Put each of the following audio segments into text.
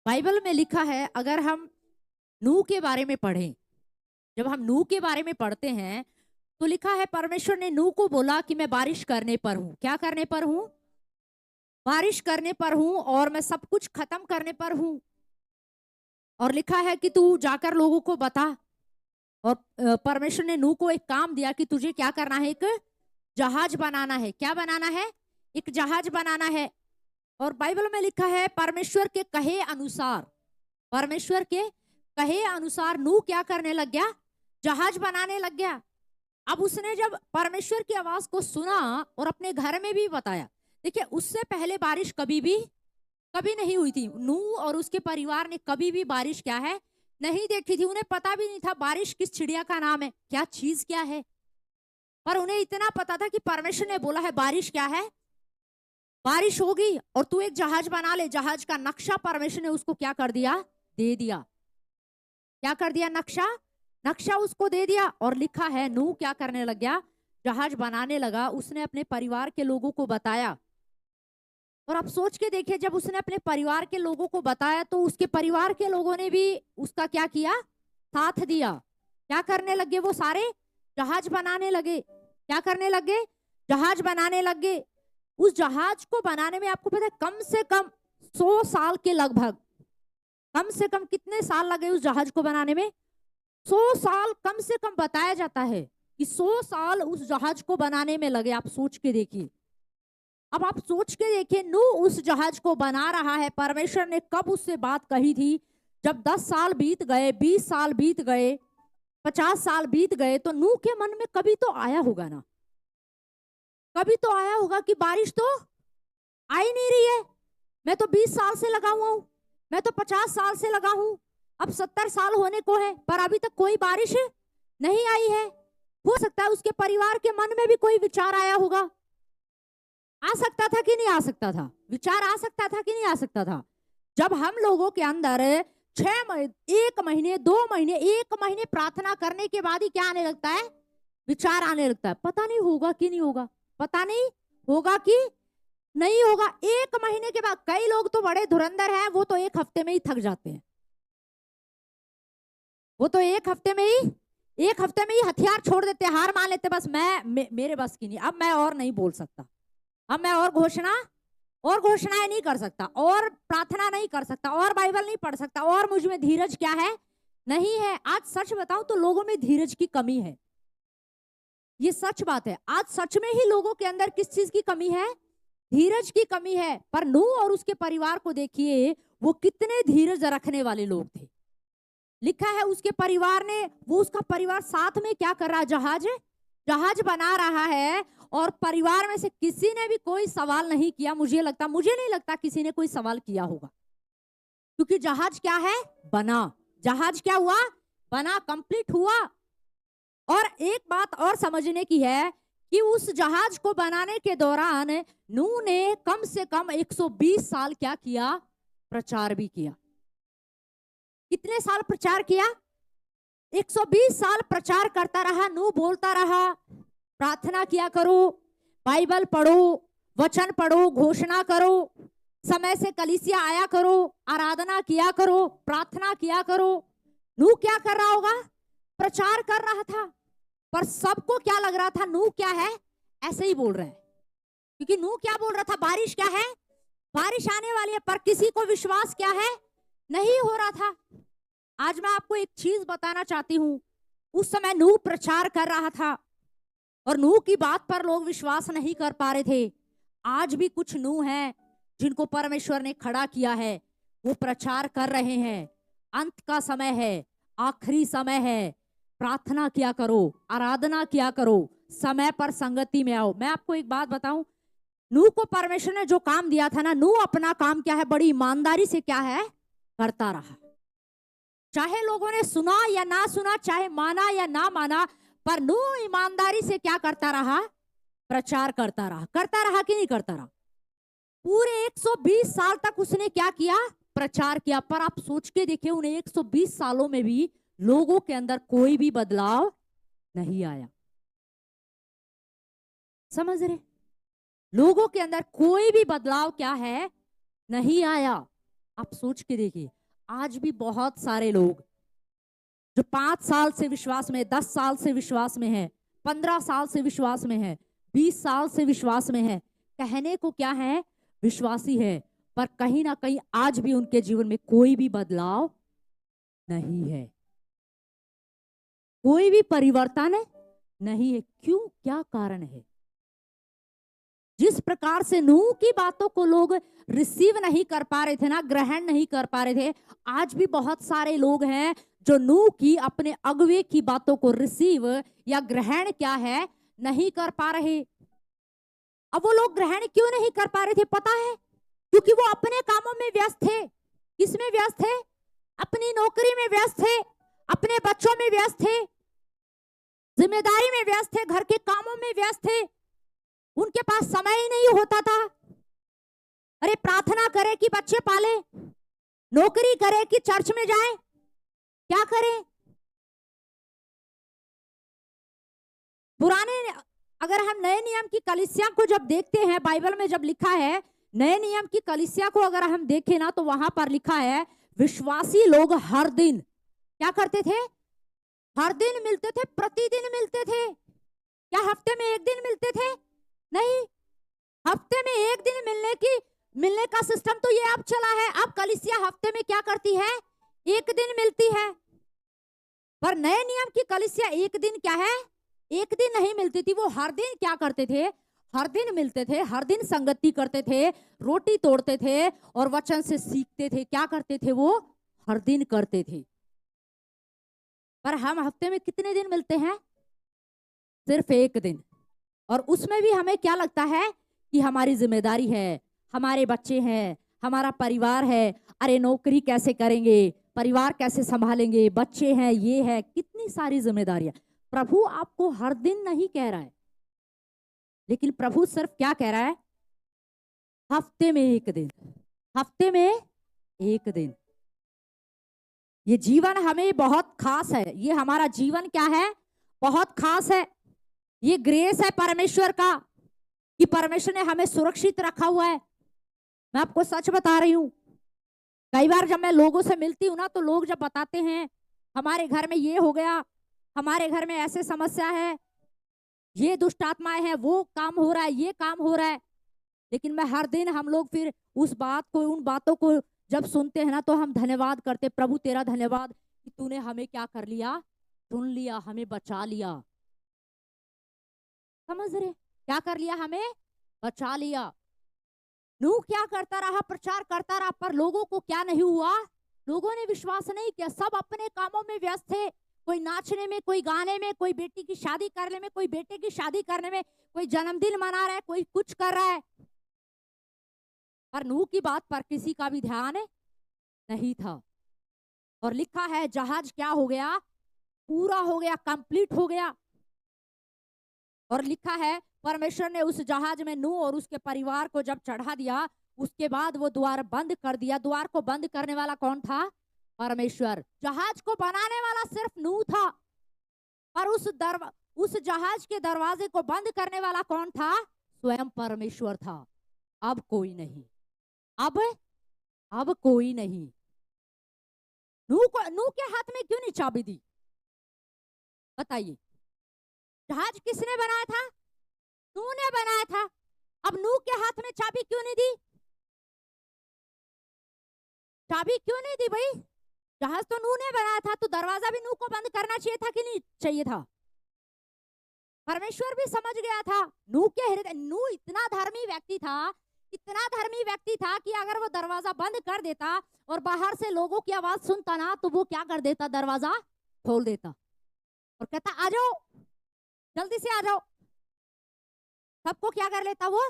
Bible में लिखा है, अगर हम नूह के बारे में पढ़ें, जब हम नूह के बारे में पढ़ते हैं तो लिखा है परमेश्वर ने नूह को बोला कि मैं बारिश करने पर हूं। क्या करने पर हूं? बारिश करने पर हूं और मैं सब कुछ खत्म करने पर हूं। और लिखा है कि तू जाकर लोगों को बता। और परमेश्वर ने नूह को एक काम दिया कि तुझे क्या करना है, एक जहाज बनाना है। क्या बनाना है? एक जहाज बनाना है। और बाइबल में लिखा है परमेश्वर के कहे अनुसार, परमेश्वर के कहे अनुसार नूह क्या करने लग गया? जहाज बनाने लग गया। अब उसने जब परमेश्वर की आवाज को सुना और अपने घर में भी बताया। देखिए, उससे पहले बारिश कभी नहीं हुई थी। नूह और उसके परिवार ने कभी भी बारिश क्या है नहीं देखी थी। उन्हें पता भी नहीं था बारिश किस चिड़िया का नाम है, क्या चीज क्या है। पर उन्हें इतना पता था कि परमेश्वर ने बोला है बारिश क्या है, बारिश होगी और तू एक जहाज बना ले। जहाज का नक्शा परमेश्वर ने उसको क्या कर दिया? दे दिया। क्या कर दिया? नक्शा उसको दे दिया। और लिखा है नूह क्या करने लग गया? जहाज बनाने लगा। उसने अपने परिवार के लोगों को बताया। और आप सोच के देखिए, जब उसने अपने परिवार के लोगों को बताया तो उसके परिवार के लोगों ने भी उसका क्या किया? साथ दिया। क्या करने लगे? वो सारे जहाज बनाने लगे। क्या करने लगे? जहाज बनाने लगे। उस जहाज को बनाने में आपको पता है कम से कम 100 साल के लगभग, कम से कम कितने साल लगे उस जहाज को बनाने में? 100 साल कम से कम बताया जाता है कि 100 साल उस जहाज को बनाने में लगे। आप सोच के देखिए। अब आप सोच के देखिए, नूह उस जहाज को बना रहा है। परमेश्वर ने कब उससे बात कही थी? जब 10 साल बीत गए, 20 साल बीत गए, 50 साल बीत गए, तो नूह के मन में कभी तो आया होगा ना, कभी तो आया होगा कि बारिश तो आ ही नहीं रही है। मैं तो 20 साल से लगा हुआ हूं, मैं तो 50 साल से लगा हूं, अब 70 साल होने को है, पर अभी तक कोई बारिश नहीं आई है। हो सकता है उसके परिवार के मन में भी कोई विचार आया होगा। आ सकता था कि नहीं आ सकता था? विचार आ सकता था कि नहीं आ सकता था? जब हम लोगों के अंदर 1 महीने 2 महीने 1 महीने प्रार्थना करने के बाद ही क्या आने लगता है? विचार आने लगता है। पता नहीं होगा कि नहीं होगा, पता नहीं होगा कि नहीं होगा। 1 महीने के बाद कई लोग तो बड़े धुरंधर हैं, वो तो 1 हफ्ते में ही थक जाते हैं। वो तो 1 हफ्ते में ही हथियार छोड़ देते हैं, हार मान लेते, बस मेरे बस की नहीं, अब मैं और नहीं बोल सकता, अब मैं और घोषणाएं नहीं कर सकता, और प्रार्थना नहीं कर सकता, और बाइबल नहीं पढ़ सकता, और मुझ में धीरज क्या है? नहीं है। आज सच बताऊं तो लोगों में धीरज की कमी है। ये सच बात है। आज सच में ही लोगों के अंदर किस चीज की कमी है? धीरज की कमी है। पर नूह और उसके परिवार को देखिए, वो कितने धीरज रखने वाले लोग थे। लिखा है उसके परिवार ने, वो उसका परिवार साथ में क्या कर रहा है? जहाज बना रहा है। और परिवार में से किसी ने भी कोई सवाल नहीं किया। मुझे नहीं लगता किसी ने कोई सवाल किया होगा, क्योंकि जहाज क्या है? बना। जहाज क्या हुआ? बना, कंप्लीट हुआ। और एक बात और समझने की है कि उस जहाज को बनाने के दौरान नूह ने कम से कम 120 साल क्या किया? प्रचार भी किया। कितने साल प्रचार किया? 120 साल प्रचार करता रहा। नूह बोलता रहा, प्रार्थना किया करो, बाइबल पढ़ो, वचन पढ़ो, घोषणा करो, समय से कलीसिया आया करो, आराधना किया करो, प्रार्थना किया करो। नूह क्या कर रहा होगा? प्रचार कर रहा था। पर सबको क्या लग रहा था? नूह क्या है? ऐसे ही बोल रहे हैं। क्योंकि नूह क्या बोल रहा था? बारिश क्या है? बारिश आने वाली है। पर किसी को विश्वास क्या है? नहीं हो रहा था। आज मैं आपको एक चीज बताना चाहती हूं। उस समय नूह प्रचार कर रहा था और नूह की बात पर लोग विश्वास नहीं कर पा रहे थे। आज भी कुछ नूह हैं जिनको परमेश्वर ने खड़ा किया है, वो प्रचार कर रहे हैं। अंत का समय है, आखिरी समय है, प्रार्थना किया करो, आराधना किया करो, समय पर संगति में आओ। मैं आपको एक बात बताऊं, नूह को परमेश्वर ने जो काम दिया था ना, नूह अपना काम क्या है? बड़ी ईमानदारी से क्या है? करता रहा। चाहे लोगों ने सुना या ना सुना, चाहे माना या ना माना, पर नूह ईमानदारी से क्या करता रहा? प्रचार करता रहा। करता रहा कि नहीं करता रहा? पूरे 120 साल तक उसने क्या किया? प्रचार किया। पर आप सोच के देखिए, उन्हें 120 सालों में भी लोगों के अंदर कोई भी बदलाव नहीं आया। समझ रहे? लोगों के अंदर कोई भी बदलाव क्या है? नहीं आया। आप सोच के देखिए, आज भी बहुत सारे लोग जो 5 साल से विश्वास में, 10 साल से विश्वास में है, 15 साल से विश्वास में है, 20 साल से विश्वास में है, कहने को क्या है, विश्वासी है, पर कहीं ना कहीं आज भी उनके जीवन में कोई भी बदलाव नहीं है, कोई भी परिवर्तन नहीं है। क्यों, क्या कारण है? जिस प्रकार से नूह की बातों को लोग रिसीव नहीं कर पा रहे थे ना, ग्रहण नहीं कर पा रहे थे, आज भी बहुत सारे लोग हैं जो नूह की, अपने अगुवे की बातों को रिसीव या ग्रहण क्या है, नहीं कर पा रहे। अब वो लोग ग्रहण क्यों नहीं कर पा रहे थे पता है? क्योंकि वो अपने कामों में व्यस्त थे। किसमें व्यस्त थे? अपनी नौकरी में व्यस्त थे, अपने बच्चों में व्यस्त थे, जिम्मेदारी में व्यस्त थे, घर के कामों में व्यस्त थे। उनके पास समय ही नहीं होता था। अरे प्रार्थना करे कि बच्चे पाले, नौकरी करे कि चर्च में जाए, क्या करें? पुराने, अगर हम नए नियम की कलीसिया को जब देखते हैं, बाइबल में जब लिखा है नए नियम की कलीसिया को अगर हम देखें ना, तो वहां पर लिखा है विश्वासी लोग हर दिन क्या करते थे? हर दिन मिलते थे, प्रतिदिन मिलते थे। क्या हफ्ते में एक दिन मिलते थे? नहीं, हफ्ते में एक दिन मिलने का सिस्टम तो ये अब चला है। अब कलीसिया हफ्ते में क्या करती है? एक दिन मिलती है। पर नए नियम की कलीसिया एक दिन क्या है? एक दिन नहीं मिलती थी। वो हर दिन क्या करते थे? हर दिन मिलते थे, हर दिन संगति करते थे, रोटी तोड़ते थे और वचन से सीखते थे। क्या करते थे? वो हर दिन करते थे। पर हम हफ्ते में कितने दिन मिलते हैं? सिर्फ एक दिन। और उसमें भी हमें क्या लगता है कि हमारी जिम्मेदारी है, हमारे बच्चे हैं, हमारा परिवार है, अरे नौकरी कैसे करेंगे, परिवार कैसे संभालेंगे, बच्चे हैं, ये है, कितनी सारी जिम्मेदारियां। प्रभु आपको हर दिन नहीं कह रहा है, लेकिन प्रभु सिर्फ क्या कह रहा है? हफ्ते में एक दिन, हफ्ते में एक दिन। ये जीवन हमें बहुत खास है। ये हमारा जीवन क्या है? बहुत खास है। ये ग्रेस है परमेश्वर का कि परमेश्वर ने हमें सुरक्षित रखा हुआ है। मैं आपको सच बता रही हूं, कई बार जब मैं लोगों से मिलती हूं ना, तो लोग जब बताते हैं हमारे घर में ये हो गया, हमारे घर में ऐसे समस्या है, ये दुष्ट आत्माएं हैं, वो काम हो रहा है, ये काम हो रहा है। लेकिन मैं हर दिन, हम लोग फिर उस बात को, उन बातों को जब सुनते हैं ना, तो हम धन्यवाद करते, प्रभु तेरा धन्यवाद कि तूने हमें क्या कर लिया? सुन लिया, हमें बचा लिया। समझ रहे? क्या कर लिया? हमें बचा लिया। नूह क्या करता रहा? प्रचार करता रहा, पर लोगों को क्या नहीं हुआ? लोगों ने विश्वास नहीं किया। सब अपने कामों में व्यस्त थे, कोई नाचने में, कोई गाने में, कोई बेटी की शादी करने में, कोई बेटे की शादी करने में, कोई जन्मदिन मना रहा है, कोई कुछ कर रहा है। पर नूह की बात पर किसी का भी ध्यान नहीं था। और लिखा है जहाज क्या हो गया? पूरा हो गया, कंप्लीट हो गया। और लिखा है परमेश्वर ने उस जहाज में नूह और उसके परिवार को जब चढ़ा दिया, उसके बाद वो द्वार बंद कर दिया। द्वार को बंद करने वाला कौन था? परमेश्वर। जहाज को बनाने वाला सिर्फ नूह था, पर उस जहाज के दरवाजे को बंद करने वाला कौन था? स्वयं परमेश्वर था। अब कोई नहीं, अब कोई नहीं। नूह के हाथ में क्यों नहीं चाबी दी? बताइए। जहाज किसने बनाया था? नूह ने बनाया था। अब नूह के हाथ में चाबी क्यों नहीं दी? चाबी क्यों नहीं दी भाई? जहाज तो नूह ने बनाया था, तो दरवाजा भी नूह को बंद करना चाहिए था कि नहीं चाहिए था? परमेश्वर भी समझ गया था। नूह के हृदय, नूह इतना धर्मी व्यक्ति था, इतना धर्मी व्यक्ति था कि अगर वो दरवाजा बंद कर देता और बाहर से लोगों की आवाज सुनता ना, तो वो क्या कर देता? दरवाजा खोल देता और कहता आ जाओ, जल्दी से आ जाओ। सबको क्या कर लेता? वो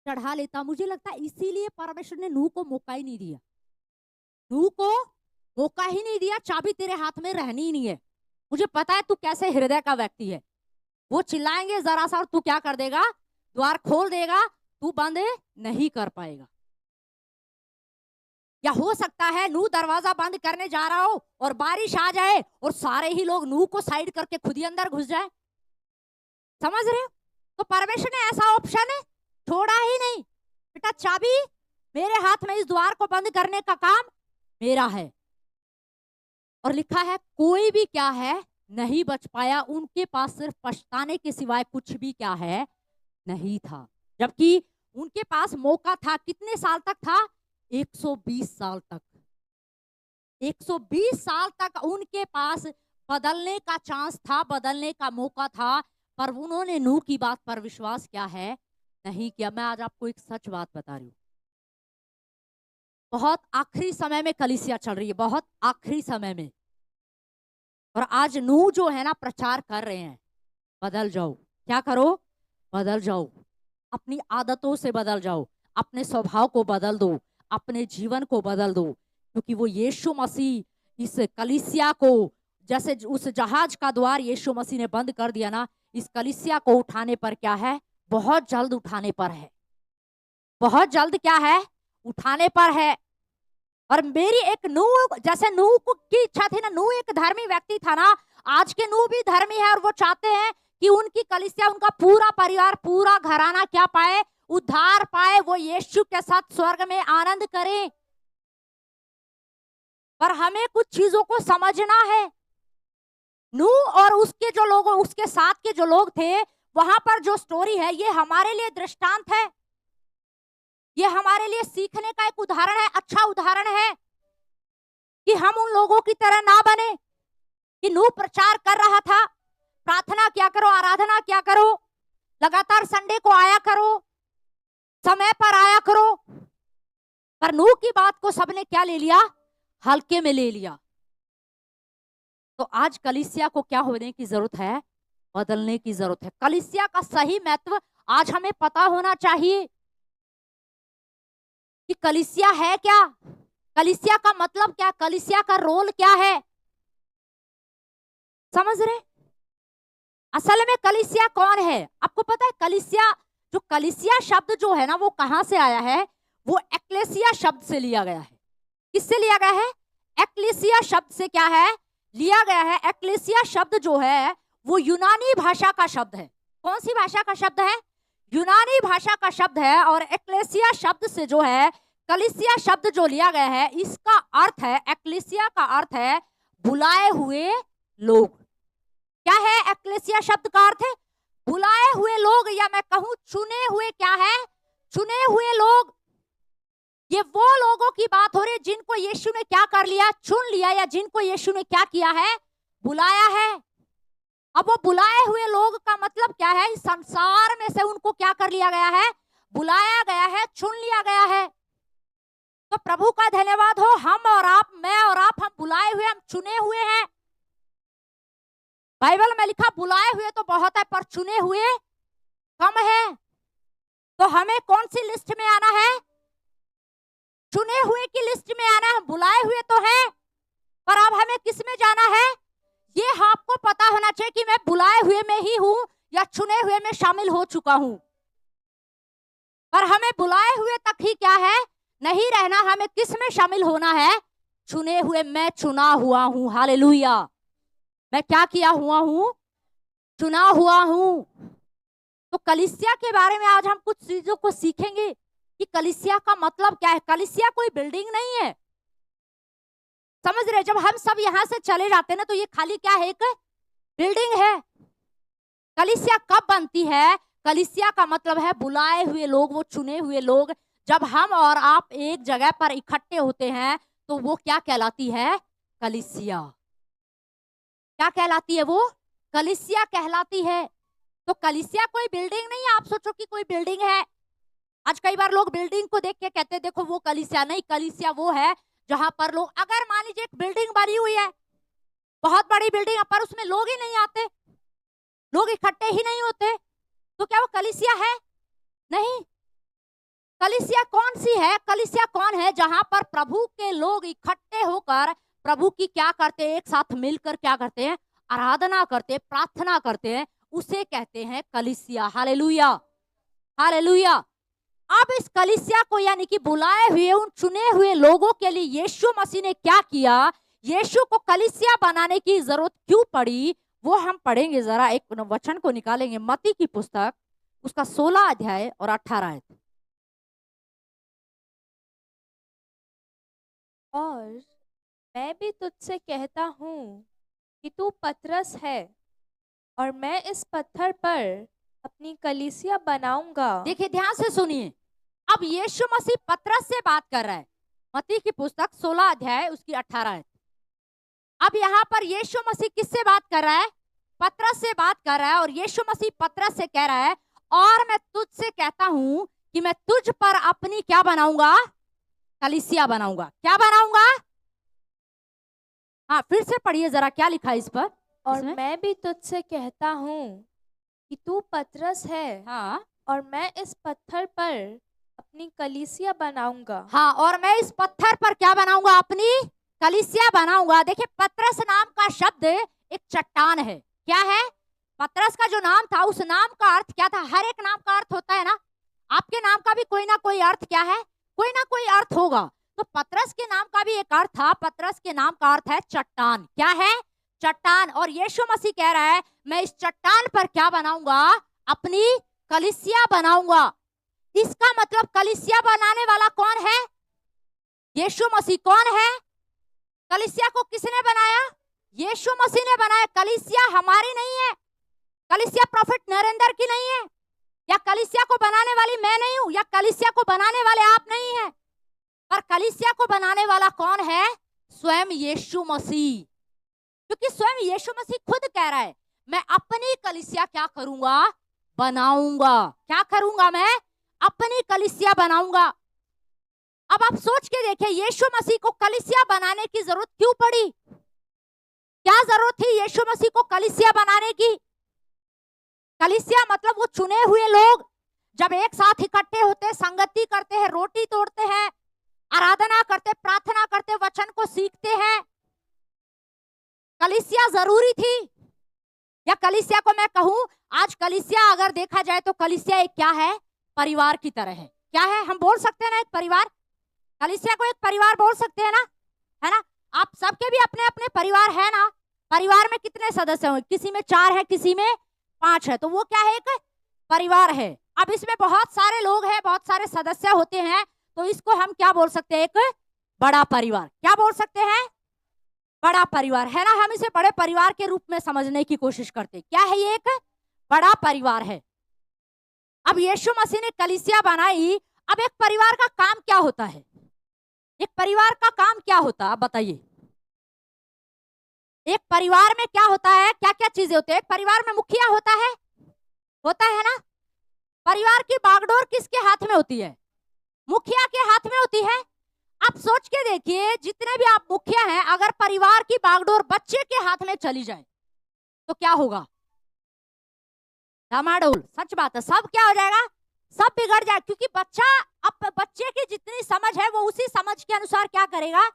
चढ़ा लेता। मुझे लगता है इसीलिए परमेश्वर ने नूह को मौका ही नहीं दिया। नूह को मौका ही नहीं दिया। चाबी तेरे हाथ में रहनी ही नहीं है। मुझे पता है तू कैसे हृदय का व्यक्ति है। वो चिल्लाएंगे जरा सा और तू क्या कर देगा? द्वार खोल देगा, तू बंद नहीं कर पाएगा। या हो सकता है नूह दरवाजा बंद करने जा रहा हो और बारिश आ जाए और सारे ही लोग नूह को साइड करके खुद ही अंदर घुस जाए। समझ रहे हो? तो परमेश्वर ने ऐसा ऑप्शन छोड़ा ही नहीं। बेटा चाबी मेरे हाथ में इस द्वार को बंद करने का काम मेरा है। और लिखा है कोई भी क्या है नहीं बच पाया, उनके पास सिर्फ पछताने के सिवाय कुछ भी क्या है नहीं था। जबकि उनके पास मौका था, कितने साल तक था? 120 साल तक। 120 साल तक उनके पास बदलने का चांस था, बदलने का मौका था, पर उन्होंने नूह की बात पर विश्वास क्या है नहीं किया। मैं आज आपको एक सच बात बता रही हूँ, बहुत आखिरी समय में कलीसिया चल रही है, बहुत आखिरी समय में। और आज नूह जो है ना प्रचार कर रहे हैं, बदल जाओ। क्या करो? बदल जाओ, अपनी आदतों से बदल जाओ, अपने स्वभाव को बदल दो, अपने जीवन को बदल दो। क्योंकि वो यीशु मसीह इस कलीसिया को, जैसे उस जहाज का द्वार यीशु मसीह ने बंद कर दिया ना, इस कलीसिया को उठाने पर क्या है? बहुत जल्द उठाने पर है, बहुत जल्द क्या है? उठाने पर है। और मेरी एक नूह, जैसे नूह की इच्छा थी ना, नूह एक धर्मी व्यक्ति था ना, आज के नूह भी धर्मी है। और वो चाहते हैं कि उनकी कलीसिया, उनका पूरा परिवार, पूरा घराना क्या पाए? उद्धार पाए, वो यीशु के साथ स्वर्ग में आनंद करें। पर हमें कुछ चीजों को समझना है। नूह और उसके जो लोग, उसके साथ के जो लोग थे, वहां पर जो स्टोरी है, ये हमारे लिए दृष्टांत है, ये हमारे लिए सीखने का एक उदाहरण है, अच्छा उदाहरण है कि हम उन लोगों की तरह ना बने। कि नूह प्रचार कर रहा था, प्रार्थना क्या करो, आराधना क्या करो, लगातार संडे को आया करो, समय पर आया करो। पर नूह की बात को सबने क्या ले लिया? हल्के में ले लिया। तो आज कलीसिया को क्या होने की जरूरत है? बदलने की जरूरत है। कलीसिया का सही महत्व आज हमें पता होना चाहिए कि कलीसिया है क्या, कलीसिया का मतलब क्या, कलीसिया का रोल क्या है। समझ रहे? असल में कलीसिया कौन है? आपको पता है कलीसिया, जो कलीसिया शब्द जो है ना, वो कहां से आया है? वो एक्लेसिया शब्द से लिया गया है। किससे लिया गया है? एक्लेसिया शब्द से क्या है लिया गया है? एक्लेसिया शब्द जो है वो यूनानी भाषा का शब्द है। कौन सी भाषा का शब्द है? यूनानी भाषा का शब्द है। और एक्लेसिया शब्द से जो है कलीसिया शब्द जो लिया गया है, इसका अर्थ है, एक्लेसिया का अर्थ है बुलाए हुए लोग। क्या है एक्लेसिया शब्द का अर्थ? है बुलाए हुए लोग, या मैं कहूं चुने हुए। क्या है? चुने हुए लोग। ये वो लोगों की बात हो रही है जिनको यीशु ने क्या कर लिया? चुन लिया, या जिनको यीशु ने क्या किया है? बुलाया है। अब वो बुलाए हुए लोग का मतलब क्या है? इस संसार में से उनको क्या कर लिया गया है? बुलाया गया है, चुन लिया गया है। तो प्रभु का धन्यवाद हो, हम और आप, मैं और आप, हम बुलाए हुए, हम चुने हुए हैं। बाइबल में लिखा बुलाए हुए तो बहुत है, पर चुने हुए कम है। तो हमें कौन सी लिस्ट में आना है? चुने हुए की लिस्ट में आना है। बुलाए हुए तो है, पर अब हमें किस में जाना है? ये आपको पता होना चाहिए कि मैं बुलाए हुए में ही हूं या चुने हुए में शामिल हो चुका हूं। पर हमें बुलाए हुए तक ही क्या है नहीं रहना, हमें किस में शामिल होना है? चुने हुए। मैं चुना हुआ हूं। हालेलुया। मैं क्या किया हुआ हूं? चुना हुआ हूं। तो कलीसिया के बारे में आज हम कुछ चीजों को सीखेंगे कि कलीसिया का मतलब क्या है। कलीसिया कोई बिल्डिंग नहीं है, समझ रहे? जब हम सब यहां से चले जाते हैं ना, तो ये खाली क्या है? एक बिल्डिंग है। कलीसिया कब बनती है? कलीसिया का मतलब है बुलाए हुए लोग, वो चुने हुए लोग। जब हम और आप एक जगह पर इकट्ठे होते हैं तो वो क्या कहलाती है? कलीसिया। क्या कहलाती है वो? कलीसिया कहलाती है। तो कलीसिया कोई बिल्डिंग नहीं है। आप सोचो कि कोई बिल्डिंग है। आज कई बार लोग बिल्डिंग को देख के कहते हैं देखो वो कलीसिया। नहीं, कलीसिया वो है जहां पर लोग, अगर मान लीजिए एक बिल्डिंग बनी हुई है, बहुत बड़ी बिल्डिंग, पर उसमें लोग ही नहीं आते, लोग इकट्ठे ही नहीं होते, तो क्या वो कलीसिया है? नहीं। कलीसिया कौन सी है? कलीसिया कौन है? जहां पर प्रभु के लोग इकट्ठे होकर प्रभु की क्या करते हैं? एक साथ मिलकर क्या करते हैं? आराधना करते हैं, प्रार्थना करते हैं, उसे कहते हैं कलीसिया। Hallelujah, hallelujah. अब इस कलीसिया को, यानी कि बुलाए हुए उन चुने हुए लोगों के लिए यीशु मसीह ने क्या किया? यीशु को कलीसिया बनाने की जरूरत क्यों पड़ी? वो हम पढ़ेंगे। जरा एक वचन को निकालेंगे, मत्ती की पुस्तक, उसका 16 अध्याय और 18 आयत। और मैं भी तुझसे कहता हूँ कि तू पतरस है और मैं इस पत्थर पर अपनी कलीसिया बनाऊंगा। देखिए ध्यान से सुनिए, अब यीशु मसीह पतरस से बात कर रहा है। मत्ती की पुस्तक 16 अध्याय उसकी 18 है। अब यहाँ पर यीशु मसीह किससे बात कर रहा है? पतरस से बात कर रहा है। और यीशु मसीह पतरस से कह रहा है, और मैं तुझसे कहता हूं कि मैं तुझ पर अपनी क्या बनाऊंगा? कलीसिया बनाऊंगा। क्या बनाऊंगा? हाँ, फिर से पढ़िए जरा, क्या लिखा है इस पर? और इसमें मैं भी तुझसे कहता हूँ कि तू पतरस है हाँ और मैं इस पत्थर पर अपनी कलीसिया बनाऊंगा। हाँ, और मैं इस पत्थर पर क्या बनाऊंगा? अपनी कलीसिया बनाऊंगा। देखिए, पतरस नाम का शब्द एक चट्टान है। क्या है? पतरस का जो नाम था, उस नाम का अर्थ क्या था? हर एक नाम का अर्थ होता है ना। आपके नाम का भी कोई ना कोई अर्थ क्या है? कोई ना कोई अर्थ होगा। तो पतरस के नाम का भी एक अर्थ था। पतरस के नाम का अर्थ है चट्टान। क्या है? चट्टान। और यीशु मसीह कह रहा है, मैं इस चट्टान पर क्या बनाऊंगा? अपनी कलीसिया बनाऊंगा। इसका मतलब कलीसिया बनाने वाला कौन है? यीशु मसीह। कौन है? कलीसिया को किसने बनाया? यीशु मसीह ने बनाया। कलीसिया हमारी नहीं है। कलीसिया प्रोफेट नरेंद्र की नहीं है, या कलीसिया को बनाने वाली मैं नहीं हूं, या कलीसिया को बनाने वाले आप नहीं हैं। पर कलीसिया को बनाने वाला कौन है? स्वयं यीशु मसीह। क्योंकि स्वयं यीशु मसीह खुद कह रहा है, मैं अपनी कलीसिया क्या करूंगा? बनाऊंगा। क्या करूंगा? मैं अपनी कलीसिया बनाऊंगा। अब आप सोच के देखिए, यीशु मसीह को कलीसिया बनाने की जरूरत क्यों पड़ी? क्या जरूरत थी यीशु मसीह को कलीसिया बनाने की? कलीसिया मतलब वो चुने हुए लोग जब एक साथ इकट्ठे होते, संगति करते हैं, रोटी तोड़ते हैं, आराधना करते, प्रार्थना करते, वचन को सीखते हैं। कलीसिया जरूरी थी। या कलीसिया को मैं कहूं, आज कलीसिया अगर देखा जाए तो कलीसिया एक क्या है? परिवार की तरह है। क्या है? हम बोल सकते हैं ना, एक परिवार। कलीसिया को एक परिवार बोल सकते हैं ना, है ना? आप सबके भी अपने अपने परिवार है ना। परिवार में कितने सदस्य होंगे? किसी में 4 है, किसी में 5 है, तो वो क्या है? एक परिवार है। अब इसमें बहुत सारे लोग हैं, बहुत सारे सदस्य होते हैं, तो इसको हम क्या बोल सकते हैं? एक बड़ा परिवार। क्या बोल सकते हैं? बड़ा परिवार, है ना? हम इसे बड़े परिवार के रूप में समझने की कोशिश करते हैं। क्या है ये? एक बड़ा परिवार है। अब यीशु मसीह ने कलीसिया बनाई। अब एक परिवार का काम क्या होता है? एक परिवार का काम क्या होता है, आप बताइए। एक परिवार में क्या होता है? क्या क्या चीजें होती है? एक परिवार में मुखिया होता है ना। परिवार की बागडोर किसके हाथ में होती है? मुखिया के हाथ में होती है। आप सोच के देखिए, जितने भी आप मुखिया हैं, अगर परिवार की बागडोर बच्चे के हाथ में चली जाए तो क्या होगा? धमाडोल। सच बात है, सब क्या हो जाएगा? सब बिगड़ जाए। क्योंकि बच्चा, अब बच्चे की जितनी समझ है वो उसी समझ के अनुसार क्या करेगा?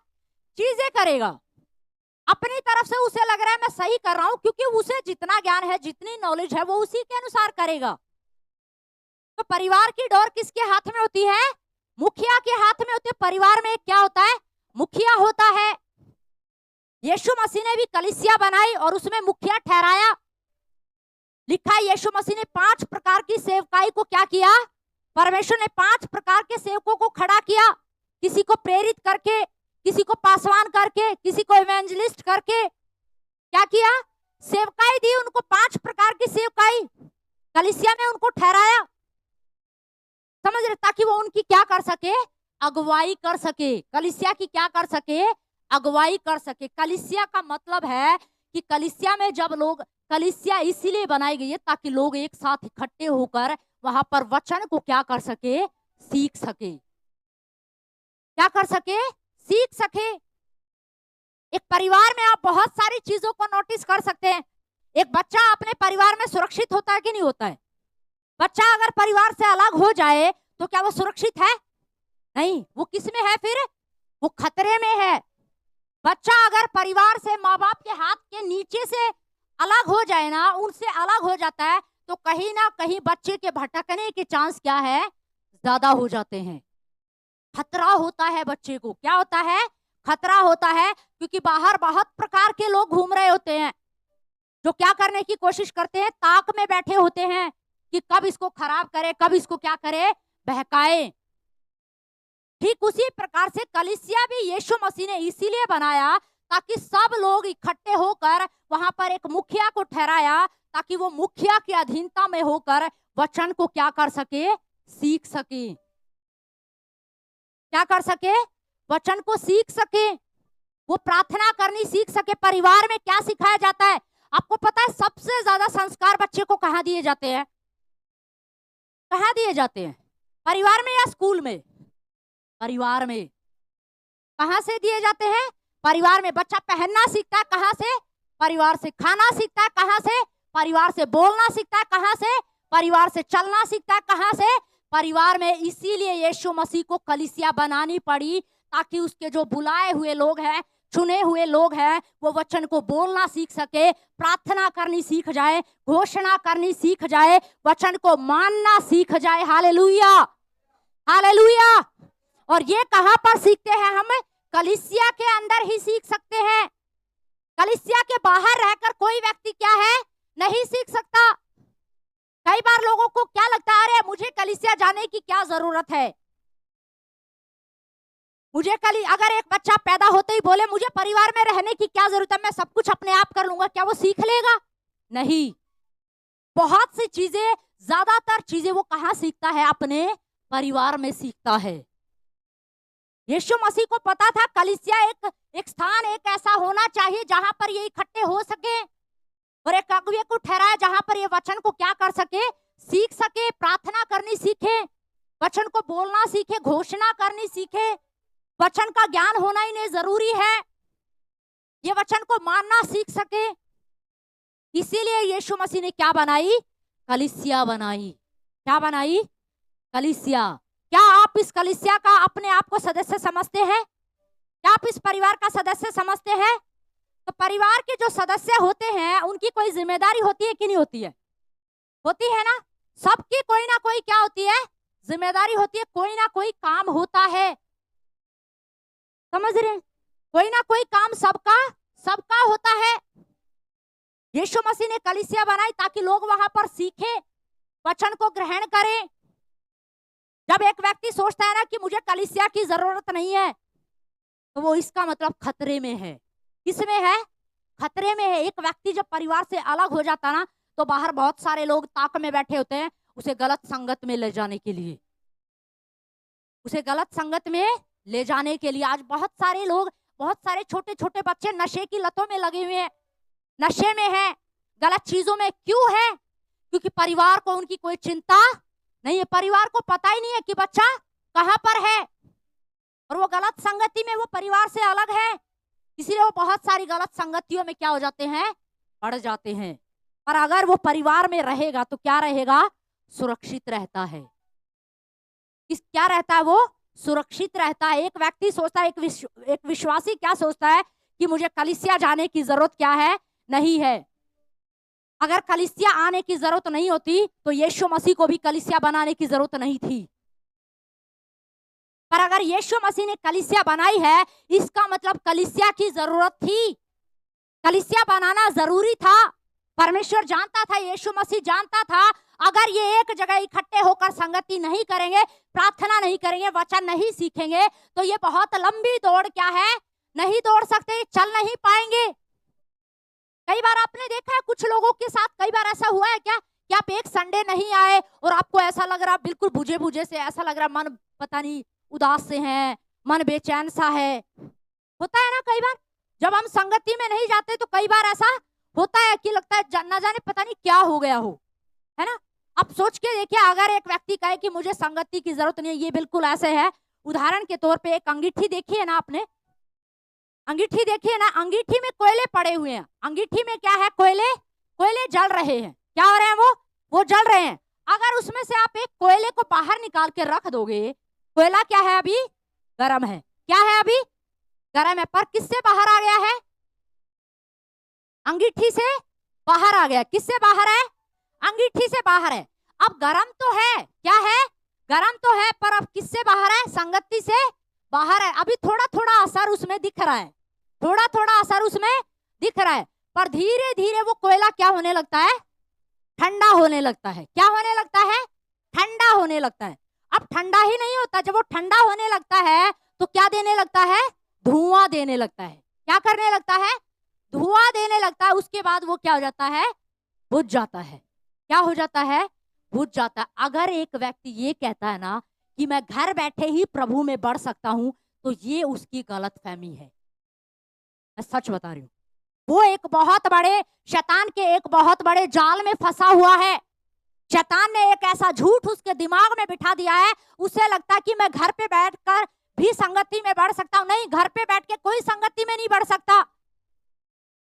चीजें करेगा। अपनी तरफ से उसे लग रहा है मैं सही कर रहा हूं, क्योंकि उसे जितना ज्ञान है, जितनी नॉलेज है, वो उसी के अनुसार करेगा। तो परिवार की डोर किसके हाथ में होती है? मुखिया के हाथ में होती है। परिवार में क्या होता है? मुखिया होता है। यीशु मसीह ने भी कलीसिया बनाई और उसमें मुखिया ठहराया। लिखा है, यीशु मसीह ने 5 प्रकार की सेवकाई को क्या किया? परमेश्वर ने 5 प्रकार के सेवकों को खड़ा किया। किसी को प्रेरित करके, किसी को पासवान करके, किसी को इवेंजलिस्ट करके क्या किया? सेवकाई दी उनको। 5 प्रकार की सेवकाई कलीसिया में उनको ठहराया। समझ रहे? ताकि वो उनकी क्या कर सके? अगुवाई कर सके। कलीसिया की क्या कर सके? अगुवाई कर सके। कलीसिया का मतलब है कि कलीसिया में जब लोग, कलीसिया इसीलिए बनाई गई है ताकि लोग एक साथ इकट्ठे होकर वहां पर वचन को क्या कर सके? सीख सके। क्या कर सके? सीख सके। एक परिवार में आप बहुत सारी चीजों को नोटिस कर सकते हैं। एक बच्चा अपने परिवार में सुरक्षित होता है कि नहीं होता है? बच्चा अगर परिवार से अलग हो जाए तो क्या वो सुरक्षित है? नहीं। वो किस में है फिर? वो खतरे में है। बच्चा अगर परिवार से, माँ बाप के हाथ के नीचे से अलग हो जाए ना, उनसे अलग हो जाता है, तो कहीं ना कहीं बच्चे के भटकने के चांस क्या है? ज्यादा हो जाते हैं। खतरा होता है बच्चे को। क्या होता है? खतरा होता है। क्योंकि बाहर बहुत प्रकार के लोग घूम रहे होते हैं, जो क्या करने की कोशिश करते हैं? ताक में बैठे होते हैं कि कब इसको खराब करे, कब इसको क्या करे? बहकाए। ठीक उसी प्रकार से कलीसिया भी यीशु मसीह ने इसीलिए बनाया ताकि सब लोग इकट्ठे होकर वहां पर एक मुखिया को ठहराया, ताकि वो मुखिया की अधीनता में होकर वचन को क्या कर सके, सीख सके। क्या कर सके, वचन को सीख सके, वो प्रार्थना करनी सीख सके। परिवार में क्या सिखाया जाता है आपको पता है? सबसे ज्यादा संस्कार बच्चे को कहाँ दिए जाते हैं? कहाँ दिए जाते हैं? परिवार में या स्कूल में? परिवार में। कहाँ से दिए जाते हैं? परिवार में। बच्चा पहनना सीखता है कहाँ से? परिवार से। खाना सीखता है कहाँ से? परिवार से। बोलना सीखता है कहाँ से? परिवार से। चलना सीखता है कहाँ से? परिवार में। इसीलिए यीशु मसीह को कलीसिया बनानी पड़ी, ताकि उसके जो बुलाए हुए लोग हैं, चुने हुए लोग हैं, वो वचन को बोलना सीख सके, प्रार्थना करनी सीख जाए, घोषणा करनी सीख जाए, वचन को मानना सीख जाए। Hallelujah, hallelujah. और ये कहां पर सीखते हैं हम? कलीसिया के अंदर ही सीख सकते हैं। कलीसिया के बाहर रहकर कोई व्यक्ति क्या है, नहीं सीख सकता। कई बार लोगों को क्या लगता है, अरे मुझे कलीसिया जाने की क्या जरूरत है, मुझे अगर एक बच्चा पैदा होते ही बोले मुझे परिवार में रहने की क्या जरूरत है, मैं सब कुछ अपने आप कर लूंगा, क्या वो सीख लेगा? नहीं। बहुत सी चीजें, ज्यादातर चीजें वो कहां सीखता है? अपने परिवार में सीखता है। यीशु मसीह को पता था कलीसिया एक स्थान, एक ऐसा होना चाहिए जहां पर ये इकट्ठे हो सके, और एक अगुवे को ठहराया जहां पर ये वचन को क्या कर सके, सीख सके, प्रार्थना करनी सीखे, वचन को बोलना सीखे, घोषणा करनी सीखे। वचन का ज्ञान होना ही नहीं जरूरी है, ये वचन को मानना सीख सके। इसीलिए यीशु मसीह ने क्या बनाई? कलीसिया बनाई। क्या बनाई? कलीसिया। क्या आप इस कलीसिया का अपने आप को सदस्य समझते हैं? क्या आप इस परिवार का सदस्य समझते हैं? तो परिवार के जो सदस्य होते हैं उनकी कोई जिम्मेदारी होती है कि नहीं होती है? होती है ना। सबकी कोई ना कोई क्या होती है? जिम्मेदारी होती है, कोई ना कोई काम होता है। समझ रहे हैं? कोई ना कोई काम सबका होता है। यीशु मसीह ने कलीसिया बनाई ताकि लोग वहां पर सीखे, वचन को ग्रहण करें। जब एक व्यक्ति सोचता है ना कि मुझे कलीसिया की जरूरत नहीं है, तो वो इसका मतलब खतरे में है। किसमें है? खतरे में है। एक व्यक्ति जब परिवार से अलग हो जाता ना, तो बाहर बहुत सारे लोग ताक में बैठे होते हैं उसे गलत संगत में ले जाने के लिए, उसे गलत संगत में ले जाने के लिए। आज बहुत सारे लोग, बहुत सारे छोटे छोटे बच्चे नशे की लतों में लगे हुए हैं, नशे में हैं, गलत चीजों में। क्यों है? क्योंकि परिवार को उनकी कोई चिंता नहीं है। परिवार को पता ही नहीं है कि बच्चा कहां पर है, और वो गलत संगति में, वो परिवार से अलग है, इसलिए वो बहुत सारी गलत संगतियों में क्या हो जाते हैं? पड़ जाते हैं। पर अगर वो परिवार में रहेगा तो क्या रहेगा? सुरक्षित रहता है। क्या रहता है? वो सुरक्षित रहता है। एक व्यक्ति सोचता है, एक विश्वासी क्या सोचता है कि मुझे कलीसिया जाने की जरूरत क्या है? नहीं है। अगर कलीसिया आने की जरूरत नहीं होती तो यीशु मसीह को भी कलीसिया बनाने की जरूरत नहीं थी। पर अगर यीशु मसीह ने कलीसिया बनाई है, इसका मतलब कलीसिया की जरूरत थी, कलीसिया बनाना जरूरी था। परमेश्वर जानता था, यीशु मसीह जानता था, अगर ये एक जगह इकट्ठे होकर संगति नहीं करेंगे, प्रार्थना नहीं करेंगे, वचन नहीं सीखेंगे, तो ये बहुत लंबी दौड़ क्या है, नहीं दौड़ सकते, चल नहीं पाएंगे। कई बार आपने देखा है कुछ लोगों के साथ, कई बार ऐसा हुआ है क्या कि आप एक संडे नहीं आए और आपको ऐसा लग रहा, बिल्कुल बुझे बुझे से ऐसा लग रहा, मन पता नहीं उदास से है, मन बेचैन सा है। होता है ना कई बार, जब हम संगति में नहीं जाते तो कई बार ऐसा होता है कि लगता है ना जाने पता नहीं क्या हो गया हो, है ना। अब सोच के देखिए, अगर एक व्यक्ति कहे कि मुझे संगति की जरूरत नहीं है, ये बिल्कुल ऐसे है। उदाहरण के तौर पे एक अंगीठी देखी है ना आपने, अंगीठी देखी है ना, अंगीठी में कोयले पड़े हुए हैं। अंगीठी में क्या है? कोयले, कोयले जल रहे हैं। क्या हो रहे हैं? वो जल रहे हैं। अगर उसमें से आप एक कोयले को बाहर निकाल के रख दोगे, कोयला क्या है? अभी गर्म है। क्या है? अभी गर्म है। पर किससे बाहर आ गया है? अंगीठी से बाहर आ गया। किससे बाहर है? अंगीठी से बाहर है। अब गर्म तो है, क्या है? गर्म तो है, पर अब किससे बाहर है? संगति से बाहर है। अभी थोड़ा थोड़ा असर उसमें दिख रहा है, थोड़ा थोड़ा असर उसमें दिख रहा है, पर धीरे धीरे वो कोयला क्या होने लगता है? ठंडा होने लगता है। क्या होने लगता है? ठंडा होने लगता है। अब ठंडा ही नहीं होता, जब वो ठंडा होने लगता है तो क्या देने लगता है? धुआं देने लगता है। क्या करने लगता है? धुआं देने लगता है। उसके बाद वो क्या हो जाता है? बुझ जाता है। क्या हो जाता है? बुझ जाता है। अगर एक व्यक्ति ये कहता है ना कि मैं घर बैठे ही प्रभु में बढ़ सकता हूं, तो ये उसकी गलतफहमी है। मैं सच बता रही हूं। वो एक बहुत बड़े शैतान के एक बहुत बड़े जाल में फंसा हुआ है। शैतान ने एक ऐसा झूठ उसके दिमाग में बिठा दिया है, उसे लगता है कि मैं घर पे बैठकर भी संगति में बढ़ सकता हूं। नहीं, घर पे बैठ के कोई संगति में नहीं बढ़ सकता।